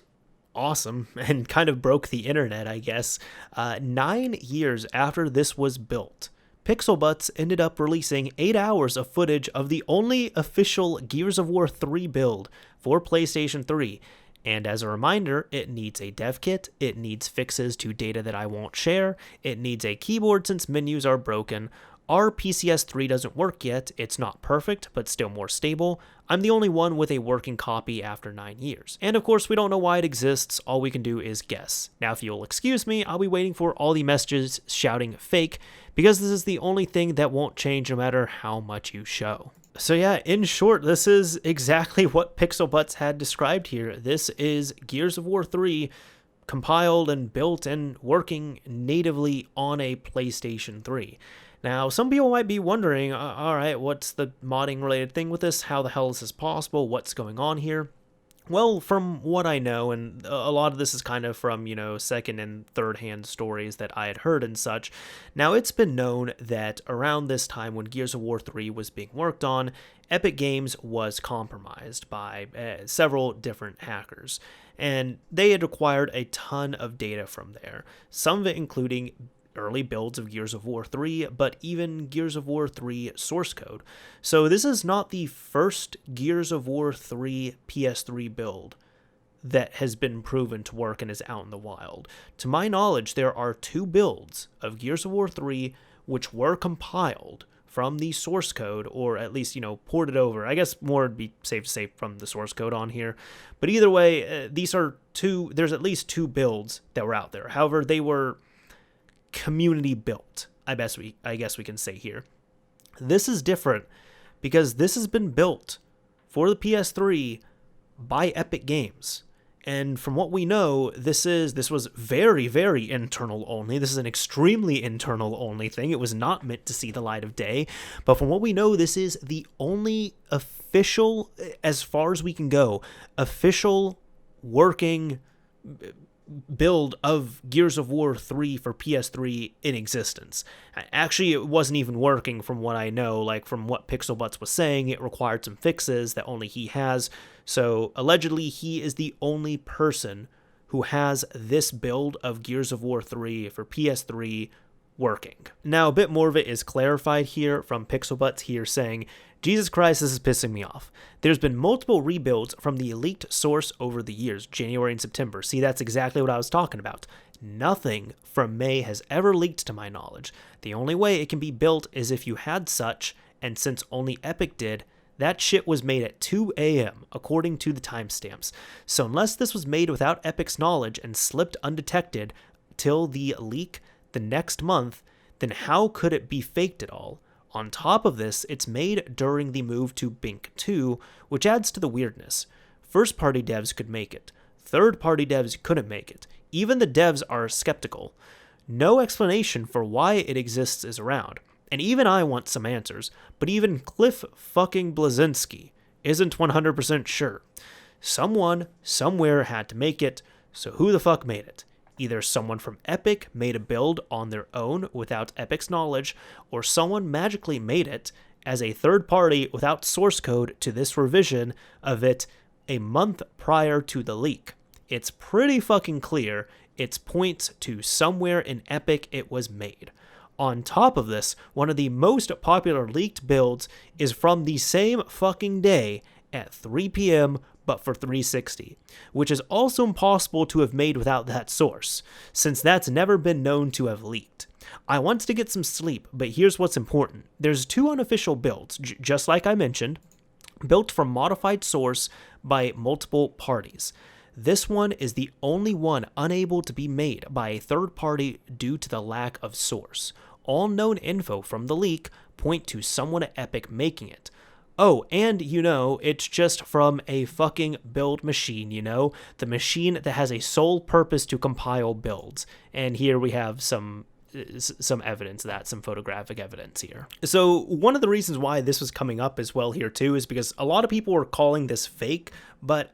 awesome and kind of broke the internet, I guess, 9 years after this was built, Pixelbutts ended up releasing 8 hours of footage of the only official Gears of War 3 build for PlayStation 3. And as a reminder, it needs a dev kit, it needs fixes to data that I won't share, it needs a keyboard since menus are broken. Our PCS3 doesn't work yet, it's not perfect, but still more stable. I'm the only one with a working copy after 9 years. And of course, we don't know why it exists, all we can do is guess. Now, if you'll excuse me, I'll be waiting for all the messages shouting fake, because this is the only thing that won't change no matter how much you show. So yeah, in short, this is exactly what Pixelbutts had described here. This is Gears of War 3 compiled and built and working natively on a PlayStation 3. Now, some people might be wondering, all right, what's the modding related thing with this? How the hell is this possible? What's going on here? Well, from what I know, and a lot of this is kind of from, second and third hand stories that I had heard and such. Now, it's been known that around this time when Gears of War 3 was being worked on, Epic Games was compromised by several different hackers. And they had acquired a ton of data from there, some of it including early builds of Gears of War 3, but even Gears of War 3 source code. So this is not the first Gears of War 3 PS3 build that has been proven to work and is out in the wild. To my knowledge, there are 2 builds of Gears of War 3 which were compiled from the source code, or at least, ported over. I guess more would be safe to say from the source code on here. But either way, there's at least 2 builds that were out there. However, they were community built, I guess we can say here. This is different because this has been built for the PS3 by Epic Games. And from what we know, this was very, very internal only. This is an extremely internal only thing. It was not meant to see the light of day. But from what we know, this is the only official, as far as we can go, official working build of Gears of War 3 for PS3 in existence. Actually, it wasn't even working from what I know. Like, from what Pixelbutts was saying, it required some fixes that only he has. So, allegedly, he is the only person who has this build of Gears of War 3 for PS3 working. Now, a bit more of it is clarified here from Pixelbutts here saying, Jesus Christ, this is pissing me off. There's been multiple rebuilds from the leaked source over the years, January and September. See, that's exactly what I was talking about. Nothing from May has ever leaked to my knowledge. The only way it can be built is if you had such, and since only Epic did, that shit was made at 2 a.m., according to the timestamps. So unless this was made without Epic's knowledge and slipped undetected till the leak the next month, then how could it be faked at all? On top of this, it's made during the move to Bink 2, which adds to the weirdness. First-party devs could make it. Third-party devs couldn't make it. Even the devs are skeptical. No explanation for why it exists is around. And even I want some answers, but even Cliff fucking Bleszinski isn't 100% sure. Someone, somewhere had to make it, so who the fuck made it? Either someone from Epic made a build on their own without Epic's knowledge, or someone magically made it as a third party without source code to this revision of it a month prior to the leak. It's pretty fucking clear it points to somewhere in Epic it was made. On top of this, one of the most popular leaked builds is from the same fucking day at 3 p.m., but for 360, which is also impossible to have made without that source, since that's never been known to have leaked. I want to get some sleep, but here's what's important. There's 2 unofficial builds, just like I mentioned, built from modified source by multiple parties. This one is the only one unable to be made by a third party due to the lack of source. All known info from the leak point to someone at Epic making it. Oh, and it's just from a fucking build machine, the machine that has a sole purpose to compile builds. And here we have some evidence of that, some photographic evidence here. So one of the reasons why this was coming up as well here too is because a lot of people were calling this fake, but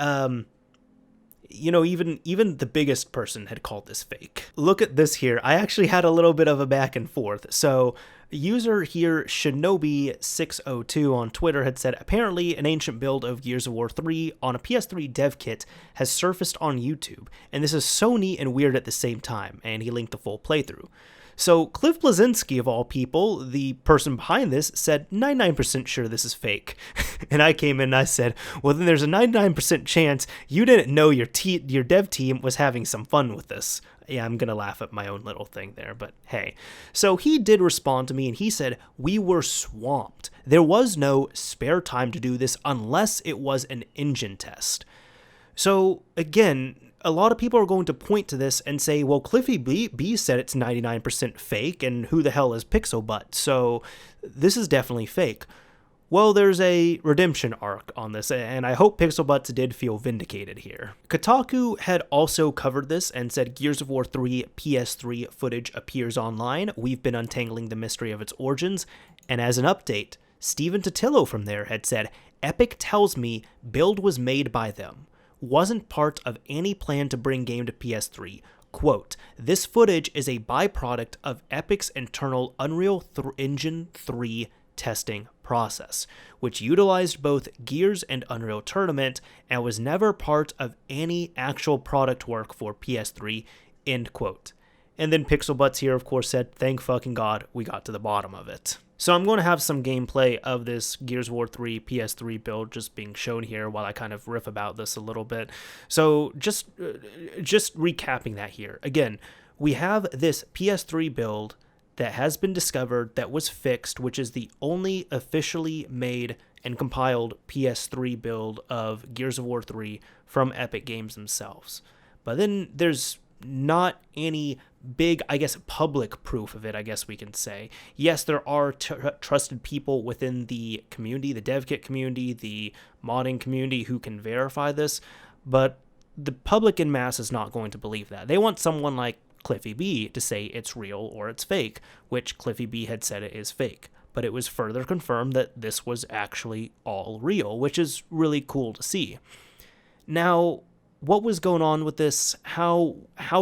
even the biggest person had called this fake. Look at this here. I actually had a little bit of a back and forth. So user here, Shinobi602 on Twitter, had said, apparently an ancient build of Gears of War 3 on a PS3 dev kit has surfaced on YouTube, and this is so neat and weird at the same time, and he linked the full playthrough. So Cliff Bleszinski, of all people, the person behind this, said 99% sure this is fake. And I came in and I said, well, then there's a 99% chance you didn't know your dev team was having some fun with this. Yeah, I'm going to laugh at my own little thing there, but hey. So he did respond to me and he said, we were swamped. There was no spare time to do this unless it was an engine test. So again, a lot of people are going to point to this and say, well, Cliffy B said it's 99% fake, and who the hell is Pixelbutt? So this is definitely fake. Well, there's a redemption arc on this, and I hope Pixelbutts did feel vindicated here. Kotaku had also covered this and said Gears of War 3 PS3 footage appears online. We've been untangling the mystery of its origins, and as an update, Steven Totillo from there had said, Epic tells me build was made by them. Wasn't part of any plan to bring game to PS3. Quote, this footage is a byproduct of Epic's internal Unreal Engine 3 testing process, which utilized both Gears and Unreal Tournament and was never part of any actual product work for PS3, end quote. And then Pixelbutts here, of course, said, thank fucking God we got to the bottom of it. So I'm going to have some gameplay of this Gears of War 3 PS3 build just being shown here while I kind of riff about this a little bit. So just recapping that here. Again, we have this PS3 build that has been discovered, that was fixed, which is the only officially made and compiled PS3 build of Gears of War 3 from Epic Games themselves. But then there's not any big, I guess, public proof of it, I guess we can say. Yes, there are trusted people within the community, the dev kit community, the modding community who can verify this, but the public en masse is not going to believe that. They want someone like Cliffy B to say it's real or it's fake, which Cliffy B had said it is fake. But it was further confirmed that this was actually all real, which is really cool to see. Now, what was going on with this? How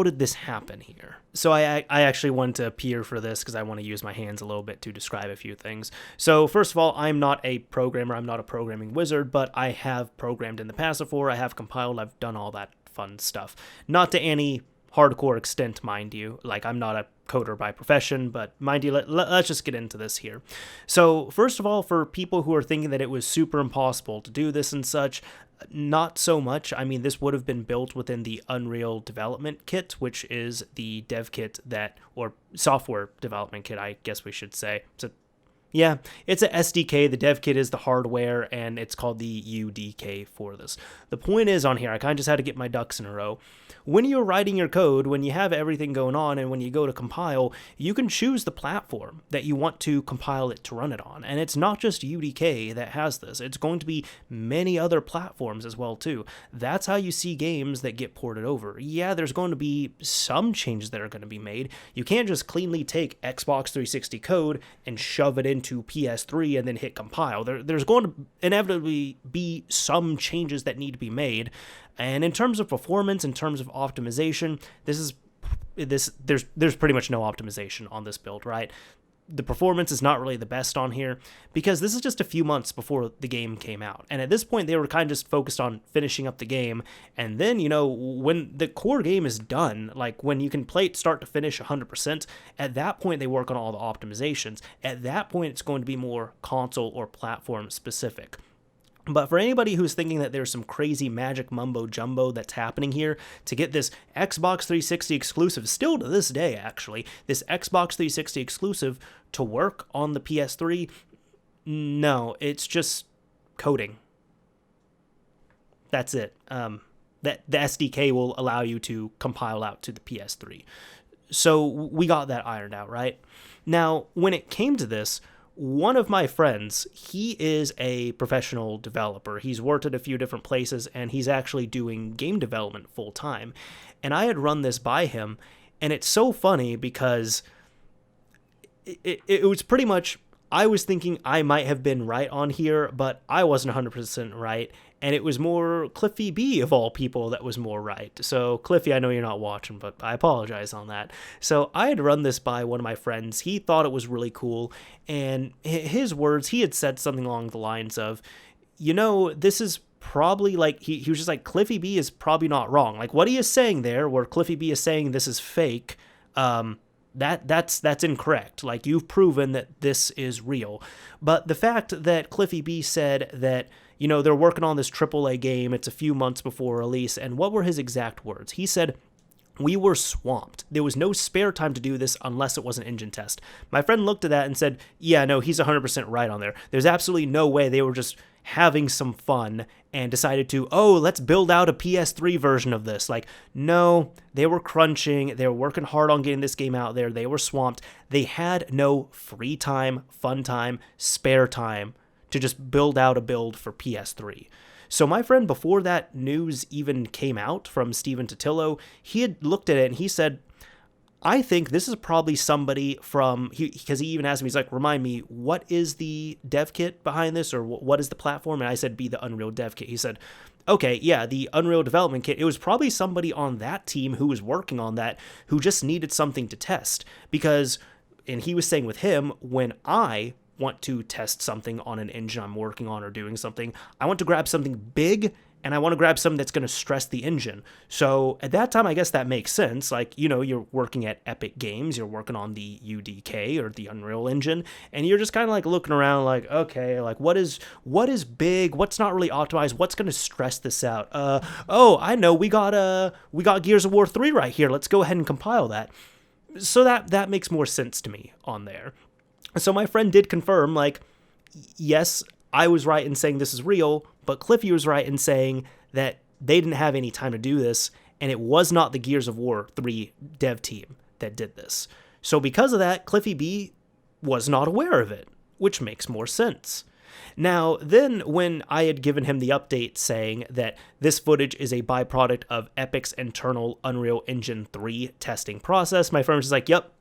did this happen here? So I actually wanted to appear for this because I want to use my hands a little bit to describe a few things. So first of all, I'm not a programmer. I'm not a programming wizard, but I have programmed in the past before. I have compiled. I've done all that fun stuff. Not to any hardcore extent, mind you. Like, I'm not a coder by profession, but mind you, let's just get into this here. So first of all, for people who are thinking that it was super impossible to do this and such, not so much. I mean, this would have been built within the Unreal Development Kit, which is the dev kit that, or software development kit, I guess we should say. Yeah, it's a SDK. The dev kit is the hardware, and it's called the UDK for this. The point is on here, I kind of just had to get my ducks in a row. When you're writing your code, when you have everything going on, and when you go to compile, you can choose the platform that you want to compile it to run it on. And it's not just UDK that has this. It's going to be many other platforms as well, too. That's how you see games that get ported over. Yeah, there's going to be some changes that are going to be made. You can't just cleanly take Xbox 360 code and shove it into PS3 and then hit compile. There's going to inevitably be some changes that need to be made. And in terms of performance, in terms of optimization, there's pretty much no optimization on this build, right? The performance is not really the best on here because this is just a few months before the game came out. And at this point, they were kind of just focused on finishing up the game. And then, you know, when the core game is done, like when you can play it start to finish 100%, at that point, they work on all the optimizations. At that point, it's going to be more console or platform specific. But for anybody who's thinking that there's some crazy magic mumbo jumbo that's happening here to get this Xbox 360 exclusive, still to this day actually, this Xbox 360 exclusive to work on the PS3, no, it's just coding. That's it. The SDK will allow you to compile out to the PS3. So we got that ironed out, right? Now, when it came to this, one of my friends, he is a professional developer. He's worked at a few different places, and he's actually doing game development full time. And I had run this by him, and it's so funny because it was pretty much, I was thinking I might have been right on here, but I wasn't 100% right. And it was more Cliffy B of all people that was more right. So Cliffy, I know you're not watching, but I apologize on that. So I had run this by one of my friends. He thought it was really cool. And his words, he had said something along the lines of, you know, this is probably like, he was just like, Cliffy B is probably not wrong. Like what he is saying there, where Cliffy B is saying this is fake, that's incorrect. Like you've proven that this is real. But the fact that Cliffy B said that, you know, they're working on this AAA game, it's a few months before release, and what were his exact words? He said, we were swamped. There was no spare time to do this unless it was an engine test. My friend looked at that and said, yeah, no, he's 100% right on there. There's absolutely no way they were just having some fun and decided to, oh, let's build out a PS3 version of this. Like, no, they were crunching. They were working hard on getting this game out there. They were swamped. They had no free time, fun time, spare time to just build out a build for PS3. So my friend, before that news even came out from Steven Totillo, he had looked at it and he said, I think this is probably somebody from, because he even asked me, he's like, remind me, what is the dev kit behind this, or what is the platform? And I said, be the Unreal dev kit. He said, okay, yeah, the Unreal development kit. It was probably somebody on that team who was working on that, who just needed something to test. Because, and he was saying with him, when I want to test something on an engine I'm working on or doing something, I want to grab something big, and I want to grab something that's going to stress the engine. So at that time, I guess that makes sense. Like, you know, you're working at Epic Games, you're working on the UDK or the Unreal Engine, and you're just kind of like looking around like, okay, like what is big, what's not really optimized, what's going to stress this out? Oh, I know, we got Gears of War 3 right here. Let's go ahead and compile that. So that makes more sense to me on there. So my friend did confirm, like, yes, I was right in saying this is real, but Cliffy was right in saying that they didn't have any time to do this, and it was not the Gears of War 3 dev team that did this. So because of that, Cliffy B was not aware of it, which makes more sense. Now, then when I had given him the update saying that this footage is a byproduct of Epic's internal Unreal Engine 3 testing process, my friend was just like, yep,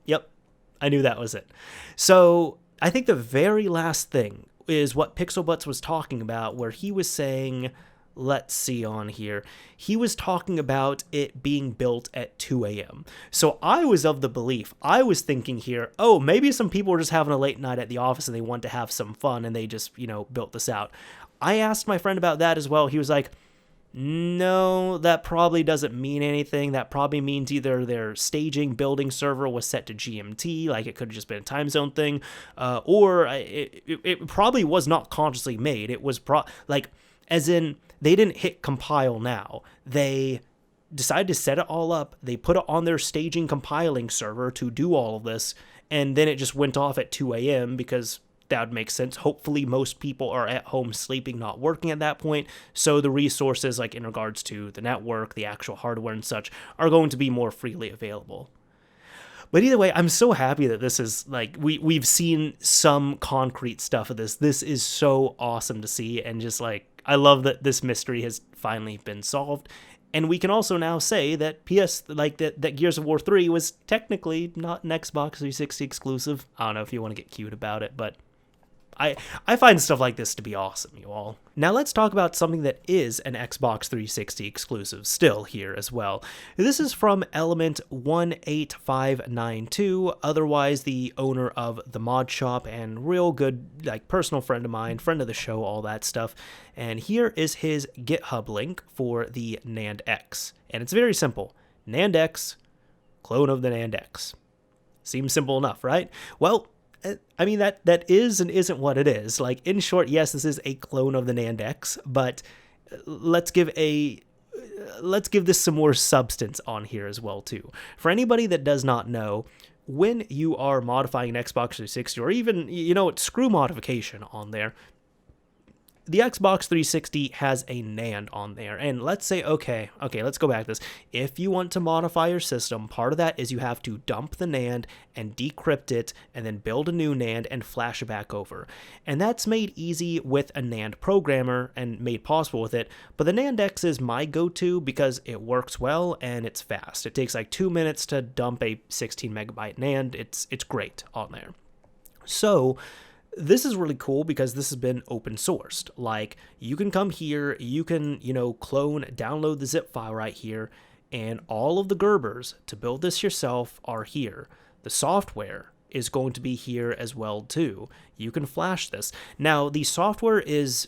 I knew that was it. So I think the very last thing is what Pixelbutts was talking about, where he was saying, let's see on here, he was talking about it being built at 2 a.m. So I was of the belief, I was thinking here, oh, maybe some people were just having a late night at the office and they want to have some fun and they just, you know, built this out. I asked my friend about that as well. He was like, no, that probably doesn't mean anything. That probably means either their staging building server was set to GMT, like it could have just been a time zone thing, or it probably was not consciously made. It was like, as in, they didn't hit compile now. They decided to set it all up. They put it on their staging compiling server to do all of this, and then it just went off at 2 a.m. because that would make sense. Hopefully most people are at home sleeping, not working at that point. So the resources, like in regards to the network, the actual hardware and such, are going to be more freely available. But either way, I'm so happy that this is, like, we've seen some concrete stuff of this. This is so awesome to see. And just like, I love that this mystery has finally been solved. And we can also now say that that Gears of War 3 was technically not an Xbox 360 exclusive. I don't know if you want to get cute about it, but I find stuff like this to be awesome, you all. Now let's talk about something that is an Xbox 360 exclusive still here as well. This is from Element 18592, otherwise the owner of the mod shop and real good, like, personal friend of mine, friend of the show, all that stuff. And here is his GitHub link for the NAND-X. And it's very simple. NAND-X, clone of the NAND-X. Seems simple enough, right? Well, I mean, that is and isn't what it is. Like, in short, yes, this is a clone of the NAND-X, but let's give this some more substance on here as well, too. For anybody that does not know, when you are modifying an Xbox 360, or even, you know, screw modification on there, the Xbox 360 has a NAND on there, and let's say, okay, let's go back to this. If you want to modify your system, part of that is you have to dump the NAND and decrypt it, and then build a new NAND and flash it back over. And that's made easy with a NAND programmer and made possible with it, but the NAND-X is my go-to because it works well and it's fast. It takes like 2 minutes to dump a 16 megabyte NAND. It's great on there. So this is really cool because this has been open sourced. Like, you can come here, you can, you know, download the zip file right here, and all of the Gerbers to build this yourself are here. The software is going to be here as well too. You can flash this. Now, the software is,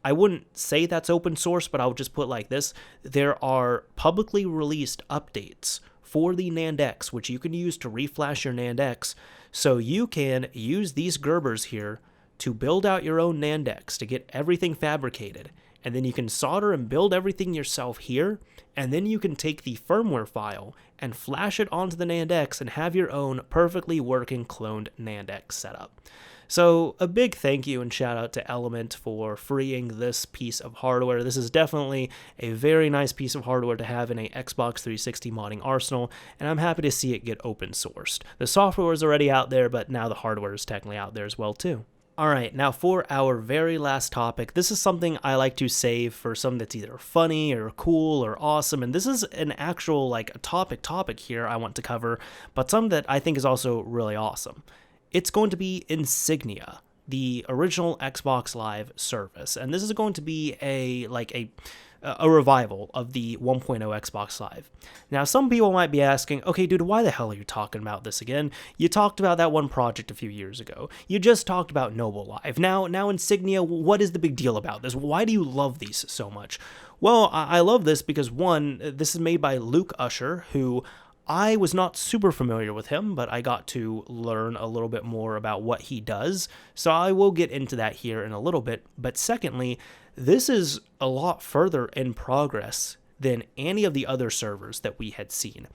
I wouldn't say that's open source, but I'll just put it like this. There are publicly released updates for the NAND-X, which you can use to reflash your NAND-X. So you can use these Gerbers here to build out your own NAND-X, to get everything fabricated. And then you can solder and build everything yourself here. And then you can take the firmware file and flash it onto the NAND-X and have your own perfectly working cloned NAND-X setup. So a big thank you and shout out to Element for freeing this piece of hardware. This is definitely a very nice piece of hardware to have in a Xbox 360 modding arsenal, and I'm happy to see it get open sourced. The software is already out there, but now the hardware is technically out there as well too. Alright, now for our very last topic, this is something I like to save for something that's either funny or cool or awesome, and this is an actual like topic here I want to cover, but something that I think is also really awesome. It's going to be Insignia, the original Xbox Live service, and this is going to be a revival of the 1.0 Xbox Live. Now, some people might be asking, okay, dude, why the hell are you talking about this again? You talked about that one project a few years ago. You just talked about Noble Live. Now Insignia, what is the big deal about this? Why do you love these so much? Well, I love this because, one, this is made by Luke Usher, who I was not super familiar with him, but I got to learn a little bit more about what he does, so I will get into that here in a little bit. But secondly, this is a lot further in progress than any of the other servers that we had seen.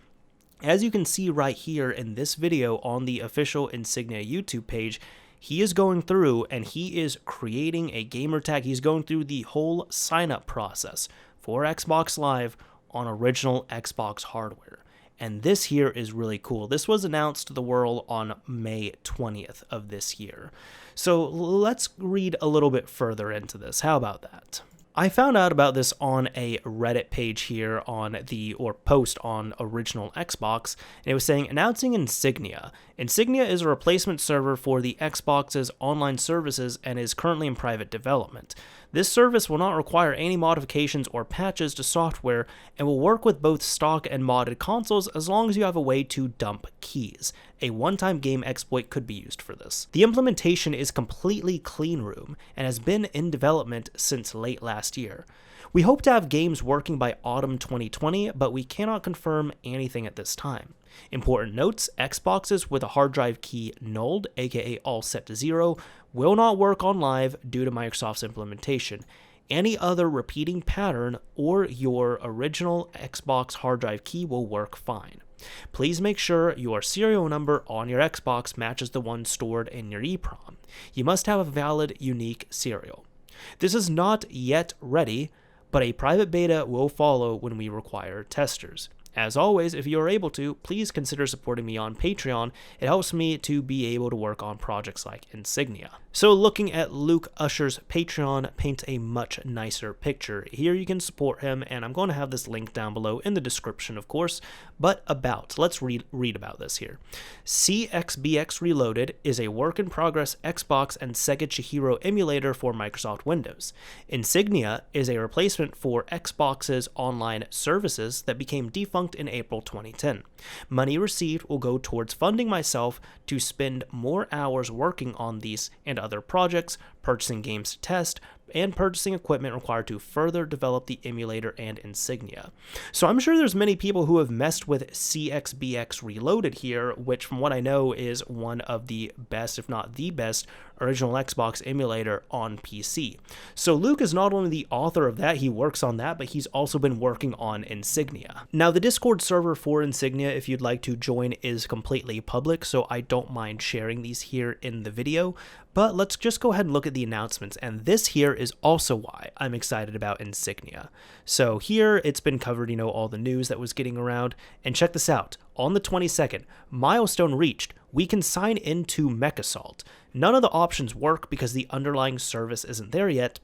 As you can see right here in this video on the official Insignia YouTube page, he is going through and he is creating a gamer tag. He's going through the whole sign-up process for Xbox Live on original Xbox hardware. And this here is really cool. This was announced to the world on May 20th of this year. So let's read a little bit further into this. How about that? I found out about this on a Reddit page here post on original Xbox, and it was saying, announcing Insignia. Insignia is a replacement server for the Xbox's online services and is currently in private development. This service will not require any modifications or patches to software and will work with both stock and modded consoles as long as you have a way to dump keys. A one-time game exploit could be used for this. The implementation is completely clean room and has been in development since late last year. We hope to have games working by autumn 2020, but we cannot confirm anything at this time. Important notes, Xboxes with a hard drive key nulled, aka all set to 0, will not work on live due to Microsoft's implementation. Any other repeating pattern or your original Xbox hard drive key will work fine. Please make sure your serial number on your Xbox matches the one stored in your EEPROM. You must have a valid, unique serial. This is not yet ready, but a private beta will follow when we require testers. As always, if you are able to, please consider supporting me on Patreon. It helps me to be able to work on projects like Insignia. So looking at Luke Usher's Patreon paints a much nicer picture. Here you can support him, and I'm going to have this link down below in the description, of course. But let's read about this here. CXBX Reloaded is a work-in-progress Xbox and Sega Chihiro emulator for Microsoft Windows. Insignia is a replacement for Xbox's online services that became defunct in April 2010. Money received will go towards funding myself to spend more hours working on these and other projects, purchasing games to test, and purchasing equipment required to further develop the emulator and Insignia. So I'm sure there's many people who have messed with CXBX Reloaded here, which from what I know is one of the best, if not the best, original Xbox emulator on PC. So Luke is not only the author of that, he works on that, but he's also been working on Insignia. Now the Discord server for Insignia, if you'd like to join, is completely public, so I don't mind sharing these here in the video. But let's just go ahead and look at the announcements, and this here is also why I'm excited about Insignia. So here it's been covered, all the news that was getting around, and check this out. On the 22nd, milestone reached, we can sign into MechAssault. None of the options work because the underlying service isn't there yet,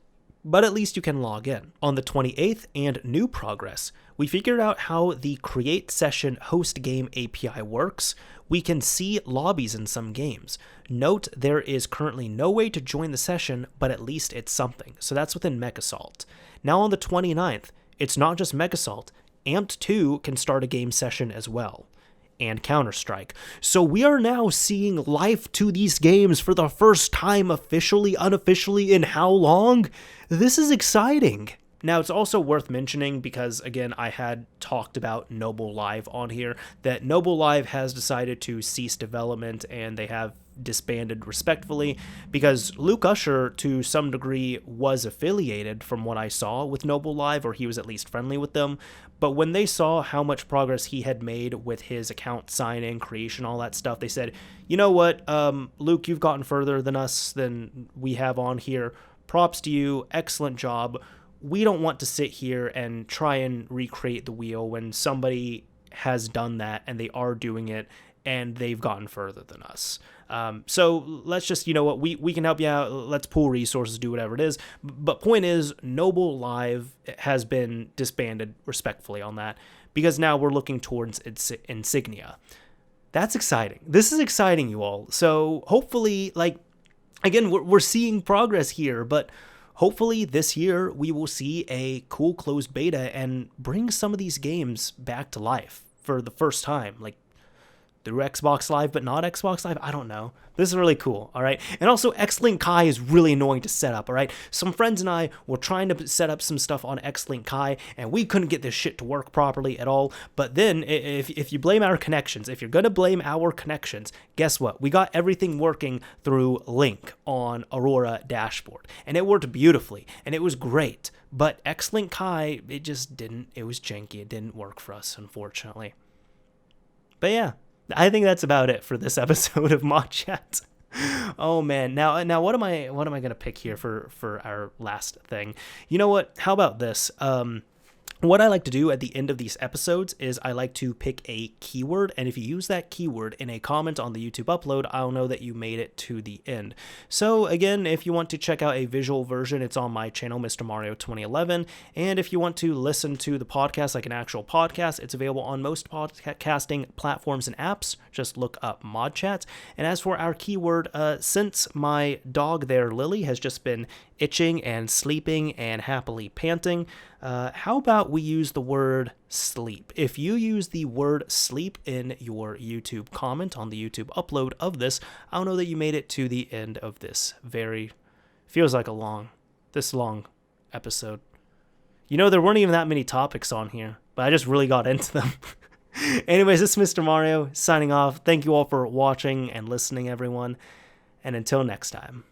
but at least you can log in. On the 28th, and new progress, we figured out how the create session host game API works. We can see lobbies in some games. Note there is currently no way to join the session, but at least it's something. So that's within MechAssault. Now on the 29th, it's not just MechAssault. Amped 2 can start a game session as well. And Counter-Strike. So we are now seeing life to these games for the first time unofficially in how long? This is exciting. Now, it's also worth mentioning, because, again, I had talked about Noble Live on here, that Noble Live has decided to cease development, and they have disbanded respectfully, because Luke Usher, to some degree, was affiliated, from what I saw, with Noble Live, or he was at least friendly with them. But when they saw how much progress he had made with his account signing, creation, all that stuff, they said, you know what, Luke, you've gotten further than we have on here. Props to you. Excellent job. We don't want to sit here and try and recreate the wheel when somebody has done that and they are doing it and they've gotten further than us. So let's just, you know what, we can help you out. Let's pool resources, do whatever it is. But point is, Noble Live has been disbanded respectfully on that, because now we're looking towards Insignia. That's exciting. This is exciting, you all. So hopefully, like, again, we're seeing progress here, but hopefully this year we will see a cool closed beta and bring some of these games back to life for the first time, like through Xbox Live, but not Xbox Live. I don't know. This is really cool, all right? And also, X-Link Kai is really annoying to set up, all right? Some friends and I were trying to set up some stuff on X-Link Kai, and we couldn't get this shit to work properly at all. But then, if you blame our connections, if you're going to blame our connections, guess what? We got everything working through Link on Aurora dashboard, and it worked beautifully, and it was great. But X-Link Kai, it just didn't. It was janky. It didn't work for us, unfortunately. But yeah. I think that's about it for this episode of ModChat. Oh man, now what am I gonna pick here for our last thing? You know what? How about this? What I like to do at the end of these episodes is I like to pick a keyword, and if you use that keyword in a comment on the YouTube upload, I'll know that you made it to the end. So again, if you want to check out a visual version, it's on my channel, Mr. Mario 2011, and if you want to listen to the podcast like an actual podcast, it's available on most podcasting platforms and apps. Just look up ModChat. And as for our keyword, since my dog there, Lily, has just been itching and sleeping and happily panting, how about we use the word sleep? If you use the word sleep in your YouTube comment on the YouTube upload of this, I'll know that you made it to the end of this feels like this long episode. You know, there weren't even that many topics on here, but I just really got into them. Anyways, this is Mr. Mario signing off. Thank you all for watching and listening, everyone. And until next time.